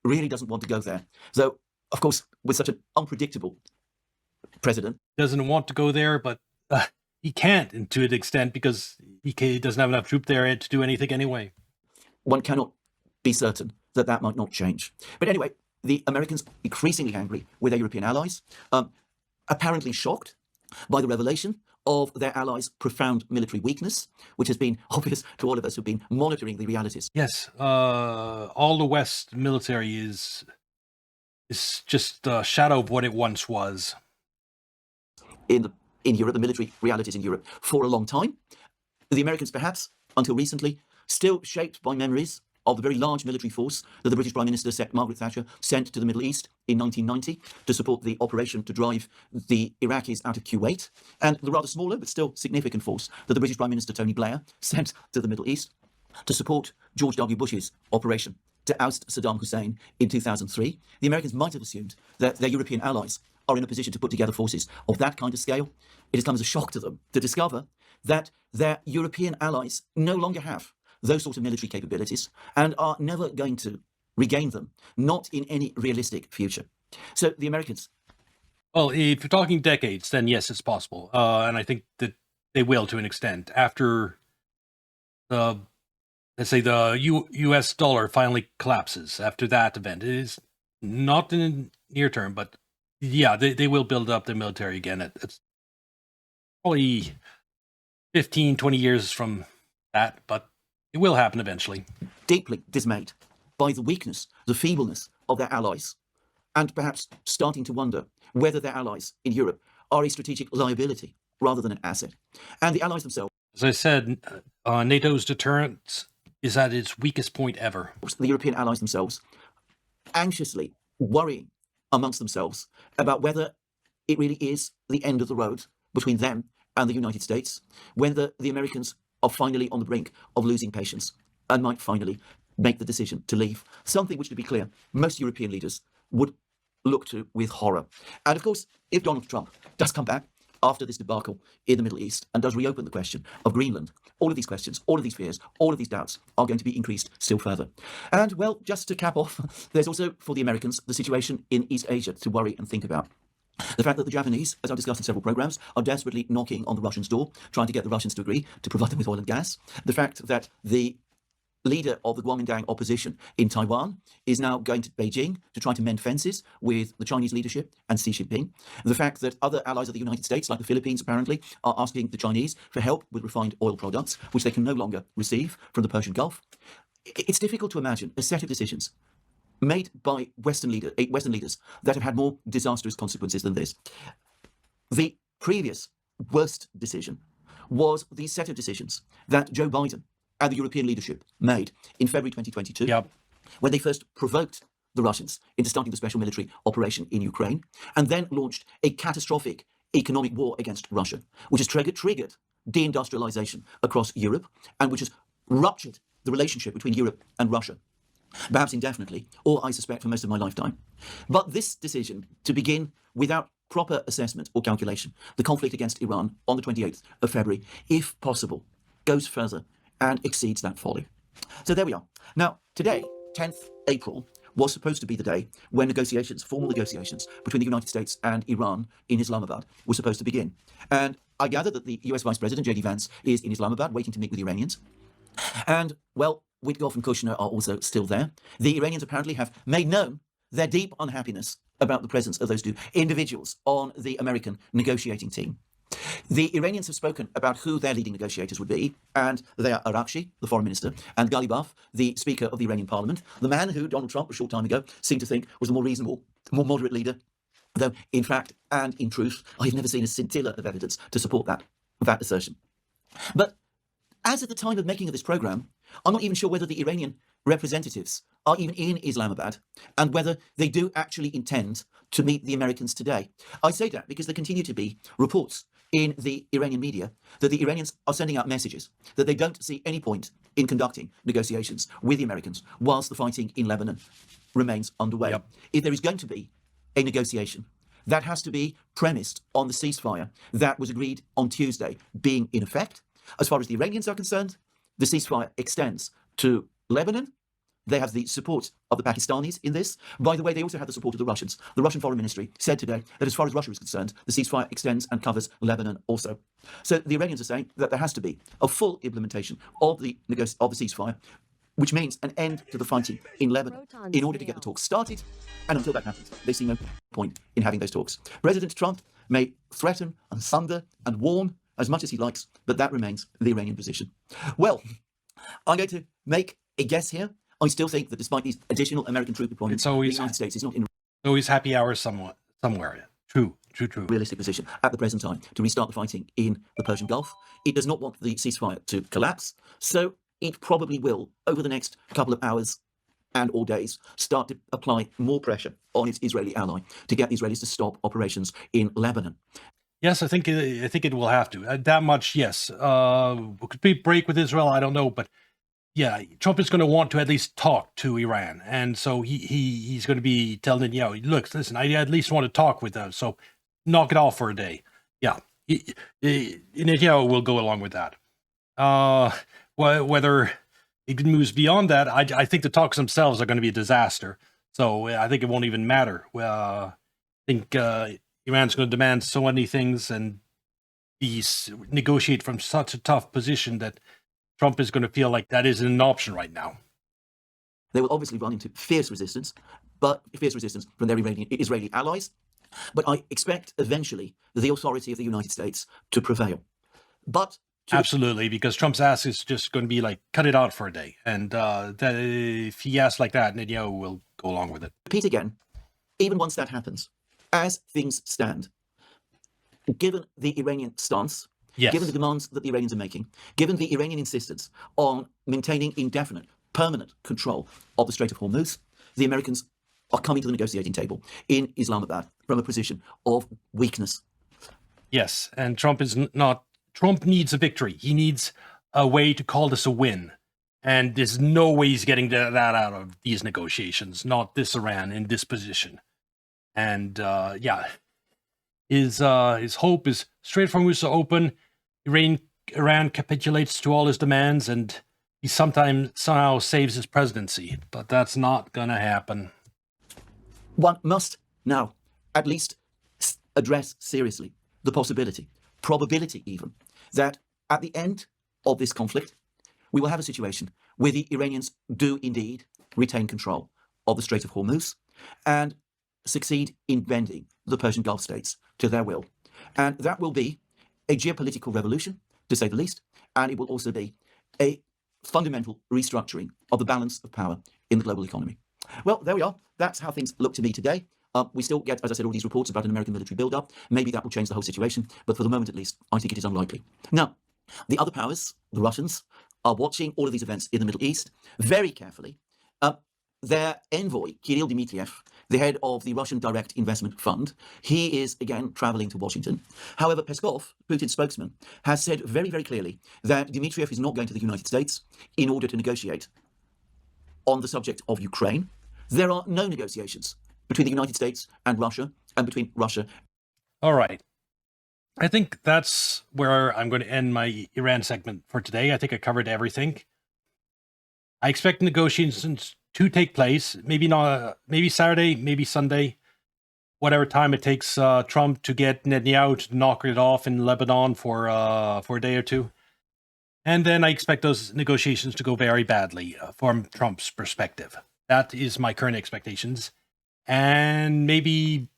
Speaker 11: really doesn't want to go there. Though, of course, with such an unpredictable president.
Speaker 1: Doesn't want to go there, but he can't to an extent because he doesn't have enough troops there to do anything anyway.
Speaker 11: One cannot be certain that that might not change. But anyway, the Americans increasingly angry with their European allies. apparently shocked by the revelation of their allies' profound military weakness, which has been obvious to all of us who've been monitoring the realities.
Speaker 1: Yes, all the West military is just a shadow of what it once was.
Speaker 11: In Europe, the military realities in Europe for a long time. The Americans, perhaps, until recently, still shaped by memories of the very large military force that the British Prime Minister, Margaret Thatcher, sent to the Middle East in 1990 to support the operation to drive the Iraqis out of Kuwait, and the rather smaller but still significant force that the British Prime Minister, Tony Blair, sent to the Middle East to support George W. Bush's operation to oust Saddam Hussein in 2003. The Americans might have assumed that their European allies are in a position to put together forces of that kind of scale. It has come as a shock to them to discover that their European allies no longer have those sort of military capabilities and are never going to regain them, not in any realistic future. So the Americans...
Speaker 1: Well, if you're talking decades, then yes, it's possible. And I think that they will to an extent. After the, let's say, the U.S. dollar finally collapses, after that event, it is not in the near term, but yeah, they will build up their military again. It's probably 15, 20 years from that, but it will happen eventually.
Speaker 11: Deeply dismayed by the weakness, the feebleness of their allies, and perhaps starting to wonder whether their allies in Europe are a strategic liability rather than an asset. And the allies themselves...
Speaker 1: As I said, NATO's deterrence is at its weakest point ever.
Speaker 11: The European allies themselves anxiously worrying amongst themselves about whether it really is the end of the road between them and the United States, whether the Americans are finally on the brink of losing patience and might finally make the decision to leave. Something which, to be clear, most European leaders would look to with horror. And of course, if Donald Trump does come back after this debacle in the Middle East and does reopen the question of Greenland, all of these questions, all of these fears, all of these doubts are going to be increased still further. And, well, just to cap off, there's also, for the Americans, the situation in East Asia to worry and think about. The fact that the Japanese, as I've discussed in several programs, are desperately knocking on the Russians' door, trying to get the Russians to agree to provide them with oil and gas. The fact that the leader of the Kuomintang opposition in Taiwan is now going to Beijing to try to mend fences with the Chinese leadership and Xi Jinping. The fact that other allies of the United States, like the Philippines apparently, are asking the Chinese for help with refined oil products, which they can no longer receive from the Persian Gulf. It's difficult to imagine a set of decisions made by Western leaders that have had more disastrous consequences than this. The previous worst decision was the set of decisions that Joe Biden and the European leadership made in February 2022, when they first provoked the Russians into starting the special military operation in Ukraine, and then launched a catastrophic economic war against Russia, which has triggered deindustrialization across Europe, and which has ruptured the relationship between Europe and Russia, perhaps indefinitely, or I suspect for most of my lifetime. But this decision to begin without proper assessment or calculation the conflict against Iran on the 28th of February, if possible, goes further and exceeds that folly. So there we are. Now, today, 10th April, was supposed to be the day when formal negotiations between the United States and Iran in Islamabad were supposed to begin. And I gather that the US Vice President, J.D. Vance, is in Islamabad waiting to meet with the Iranians. And, well, Witkoff and Kushner are also still there. The Iranians apparently have made known their deep unhappiness about the presence of those two individuals on the American negotiating team. The Iranians have spoken about who their leading negotiators would be, and they are Arakshi, the foreign minister, and Ghalibaf, the speaker of the Iranian parliament, the man who Donald Trump, a short time ago, seemed to think was the more reasonable, more moderate leader, though in fact and in truth, I've never seen a scintilla of evidence to support that assertion. But as at the time of making of this program, I'm not even sure whether the Iranian representatives are even in Islamabad and whether they do actually intend to meet the Americans today. I say that because there continue to be reports in the Iranian media that the Iranians are sending out messages that they don't see any point in conducting negotiations with the Americans whilst the fighting in Lebanon remains underway. If there is going to be a negotiation, that has to be premised on the ceasefire that was agreed on Tuesday being in effect. As far as the Iranians are concerned, the ceasefire extends to Lebanon. They have the support of the Pakistanis in this. By the way, they also have the support of the Russians. The Russian Foreign Ministry said today that as far as Russia is concerned, the ceasefire extends and covers Lebanon also. So the Iranians are saying that there has to be a full implementation of the ceasefire, which means an end to the fighting in Lebanon in order to get the talks started. And until that happens, they see no point in having those talks. President Trump may threaten and thunder and warn as much as he likes, but that remains the Iranian position. Well, I'm going to make a guess here. I still think that despite these additional American troop deployments,
Speaker 1: It's always,
Speaker 11: the United States is not in
Speaker 1: always happy hours somewhere. True.
Speaker 11: realistic position at the present time to restart the fighting in the Persian Gulf. It does not want the ceasefire to collapse, so it probably will, over the next couple of hours and or days, start to apply more pressure on its Israeli ally to get the Israelis to stop operations in Lebanon.
Speaker 1: Yes, I think it will have to. That much, yes. Could be break with Israel, I don't know, but yeah, Trump is going to want to at least talk to Iran, and so he's going to be telling Netanyahu, look, listen, I at least want to talk with them, so knock it off for a day. Yeah, Netanyahu will go along with that. Whether it moves beyond that, I think the talks themselves are going to be a disaster. So I think it won't even matter. I think Iran's going to demand so many things and negotiate from such a tough position that Trump is going to feel like that isn't an option right now.
Speaker 11: They will obviously run into fierce resistance from their Israeli allies. But I expect eventually the authority of the United States to prevail. But
Speaker 1: absolutely, because Trump's ass is just going to be like, cut it out for a day. And if he asks like that, Netanyahu will go along with it.
Speaker 11: Repeat again, even once that happens, as things stand, given the Iranian stance,
Speaker 1: yes,
Speaker 11: given the demands that the Iranians are making, given the Iranian insistence on maintaining indefinite, permanent control of the Strait of Hormuz, the Americans are coming to the negotiating table in Islamabad from a position of weakness.
Speaker 1: Yes, and Trump needs a victory. He needs a way to call this a win. And there's no way he's getting that out of these negotiations, not this Iran in this position. And his hope is Strait of Hormuz open, Iran capitulates to all his demands, and he somehow saves his presidency. But that's not going to happen.
Speaker 11: One must now at least address seriously the possibility, probability even, that at the end of this conflict, we will have a situation where the Iranians do indeed retain control of the Strait of Hormuz and succeed in bending the Persian Gulf states to their will. And that will be a geopolitical revolution, to say the least, and it will also be a fundamental restructuring of the balance of power in the global economy. Well, there we are. That's how things look to me today. We still get, as I said, all these reports about an American military buildup. Maybe that will change the whole situation, but for the moment at least, I think it is unlikely. Now, the other powers, the Russians, are watching all of these events in the Middle East very carefully. Their envoy, Kirill Dmitriev, the head of the Russian Direct Investment Fund, he is again traveling to Washington. However, Peskov, Putin's spokesman, has said very, very clearly that Dmitriev is not going to the United States in order to negotiate on the subject of Ukraine. There are no negotiations between the United States and Russia, and between Russia.
Speaker 1: All right. I think that's where I'm going to end my Iran segment for today. I think I covered everything. I expect negotiations to take place, maybe Saturday, maybe Sunday, whatever time it takes Trump to get Netanyahu to knock it off in Lebanon for a day or two. And then I expect those negotiations to go very badly from Trump's perspective. That is my current expectations. And maybe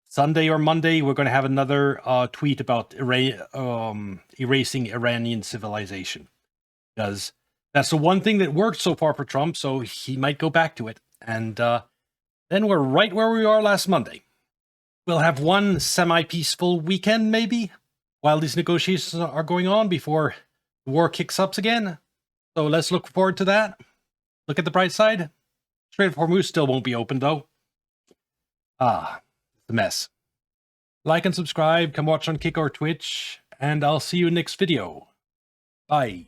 Speaker 1: Sunday or Monday, we're going to have another tweet about erasing Iranian civilization. Because that's the one thing that worked so far for Trump, so he might go back to it. And then we're right where we are last Monday. We'll have one semi-peaceful weekend, maybe, while these negotiations are going on before the war kicks up again. So let's look forward to that. Look at the bright side. Strait of Hormuz still won't be open, though. The mess. Like and subscribe, come watch on Kick or Twitch, and I'll see you next video. Bye.